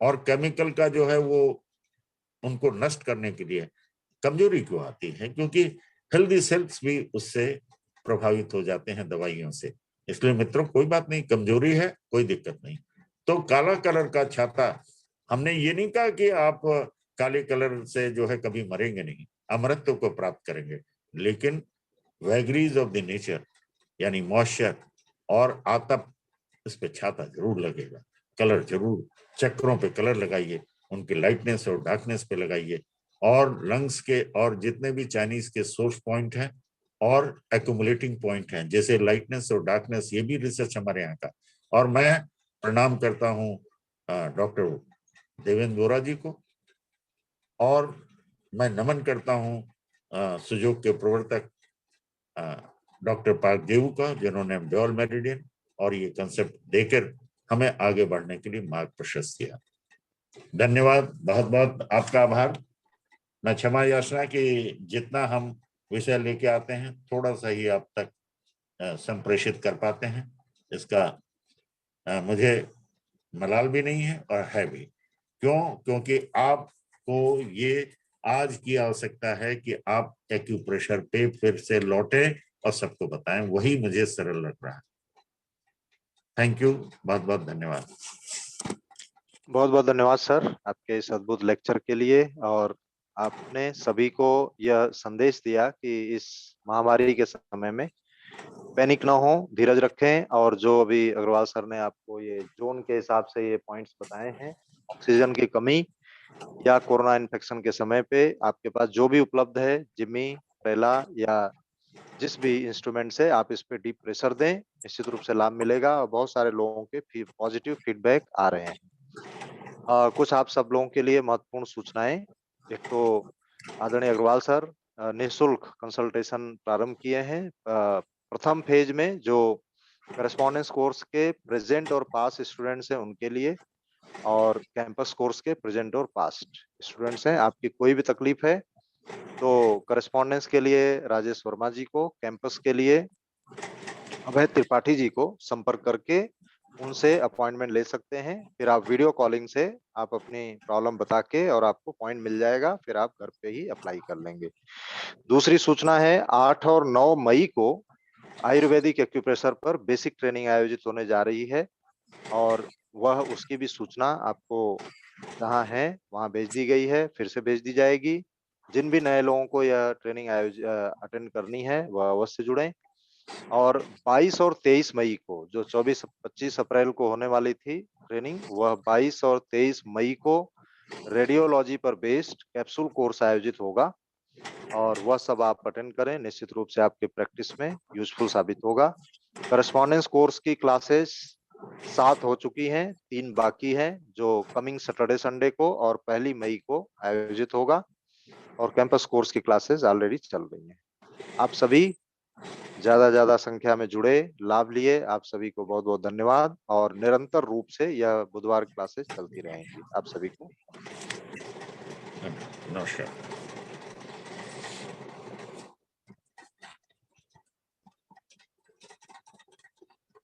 और केमिकल का जो है वो उनको नष्ट करने के लिए कमजोरी क्यों आती है? क्योंकि हेल्दी सेल्स भी उससे प्रभावित हो जाते हैं दवाइयों से। इसलिए मित्रों, कोई बात नहीं, कमजोरी है, कोई दिक्कत नहीं। तो काला कलर का छाता, हमने ये नहीं कहा कि आप काले कलर से जो है कभी मरेंगे नहीं, अमरत्व को प्राप्त करेंगे, लेकिन वैगरीज ऑफ द नेचर यानी मॉइस्चर और आतप, इस पे छाता जरूर लगेगा। कलर जरूर, चक्रों पे कलर लगाइए, उनकी लाइटनेस और डार्कनेस पे लगाइए, और लंग्स के और जितने भी चाइनीज के सोर्स पॉइंट हैं और एक्यूमुलेटिंग पॉइंट हैं, जैसे लाइटनेस और डार्कनेस, ये भी रिसर्च हमारे यहाँ का। और मैं प्रणाम करता हूँ डॉक्टर देवेंद्र बोरा जी को, और मैं नमन करता हूँ सुजोग के प्रवर्तक डॉक्टर पार्क देव का, जिन्होंने ड्यूल मेरिडियन और ये कंसेप्ट देकर हमें आगे बढ़ने के लिए मार्ग प्रशस्त किया। धन्यवाद, बहुत बहुत आपका आभार। मैं क्षमा याचना कि जितना हम विषय लेके आते हैं थोड़ा सा ही आप तक संप्रेषित कर पाते हैं, इसका मुझे मलाल भी नहीं है और है भी। क्यों? क्योंकि आपको ये आज की आवश्यकता है कि आप एक्यूप्रेशर पे फिर से लौटे और सबको बताएं, वही मुझे सरल लग रहा है। थैंक यू, बहुत बहुत धन्यवाद। बहुत बहुत धन्यवाद सर आपके इस अद्भुत लेक्चर के लिए। और आपने सभी को यह संदेश दिया कि इस महामारी के समय में पैनिक ना हो, धीरज रखें। और जो अभी अग्रवाल सर ने आपको ये जोन के हिसाब से ये पॉइंट्स बताए हैं, ऑक्सीजन की कमी या कोरोना इन्फेक्शन के समय पे आपके पास जो भी उपलब्ध है, जिमी, प्रेला या जिस भी इंस्ट्रूमेंट से आप इस पे डीप प्रेशर दें, निश्चित रूप से लाभ मिलेगा। और बहुत सारे लोगों के पॉजिटिव फीडबैक आ रहे हैं। कुछ आप सब लोगों के लिए महत्वपूर्ण सूचनाएं। एक तो आदरणीय अग्रवाल सर निःशुल्क कंसल्टेशन प्रारंभ किए हैं। प्रथम फेज में जो करस्पॉन्डेंस कोर्स के प्रेजेंट और पास स्टूडेंट्स हैं उनके लिए, और कैंपस कोर्स के प्रेजेंट और पास्ट स्टूडेंट्स हैं। आपकी कोई भी तकलीफ है तो करस्पॉन्डेंस के लिए राजेश वर्मा जी को, कैंपस के लिए अभय त्रिपाठी जी को संपर्क करके उनसे अपॉइंटमेंट ले सकते हैं। फिर आप वीडियो कॉलिंग से आप अपनी प्रॉब्लम बता के और आपको पॉइंट मिल जाएगा, फिर आप घर पे ही अप्लाई कर लेंगे। दूसरी सूचना है 8 और 9 मई को आयुर्वेदिक एक्यूप्रेशर पर बेसिक ट्रेनिंग आयोजित होने जा रही है और वह उसकी भी सूचना आपको जहाँ है वहाँ भेज दी गई है, फिर से भेज दी जाएगी। जिन भी नए लोगों को यह ट्रेनिंग अटेंड करनी है वह अवश्य जुड़ें। और 22 और 23 मई को जो 24-25 अप्रैल को होने वाली थी ट्रेनिंग, वह 22 और 23 मई को रेडियोलॉजी पर बेस्ड कैप्सूल कोर्स आयोजित होगा और वह सब आप अटेंड करें, निश्चित रूप से आपके प्रैक्टिस में यूजफुल साबित होगा। करस्पॉन्डेंस कोर्स की क्लासेस 7 हो चुकी हैं, 3 बाकी हैं जो कमिंग सैटरडे संडे को और 1 मई को आयोजित होगा और कैंपस कोर्स की क्लासेस ऑलरेडी चल रही हैं। आप सभी ज्यादा संख्या में जुड़े, लाभ लिए, आप सभी को बहुत बहुत धन्यवाद और निरंतर रूप से यह बुधवार क्लासेस चलती रहेंगी। आप सभी को नमस्कार।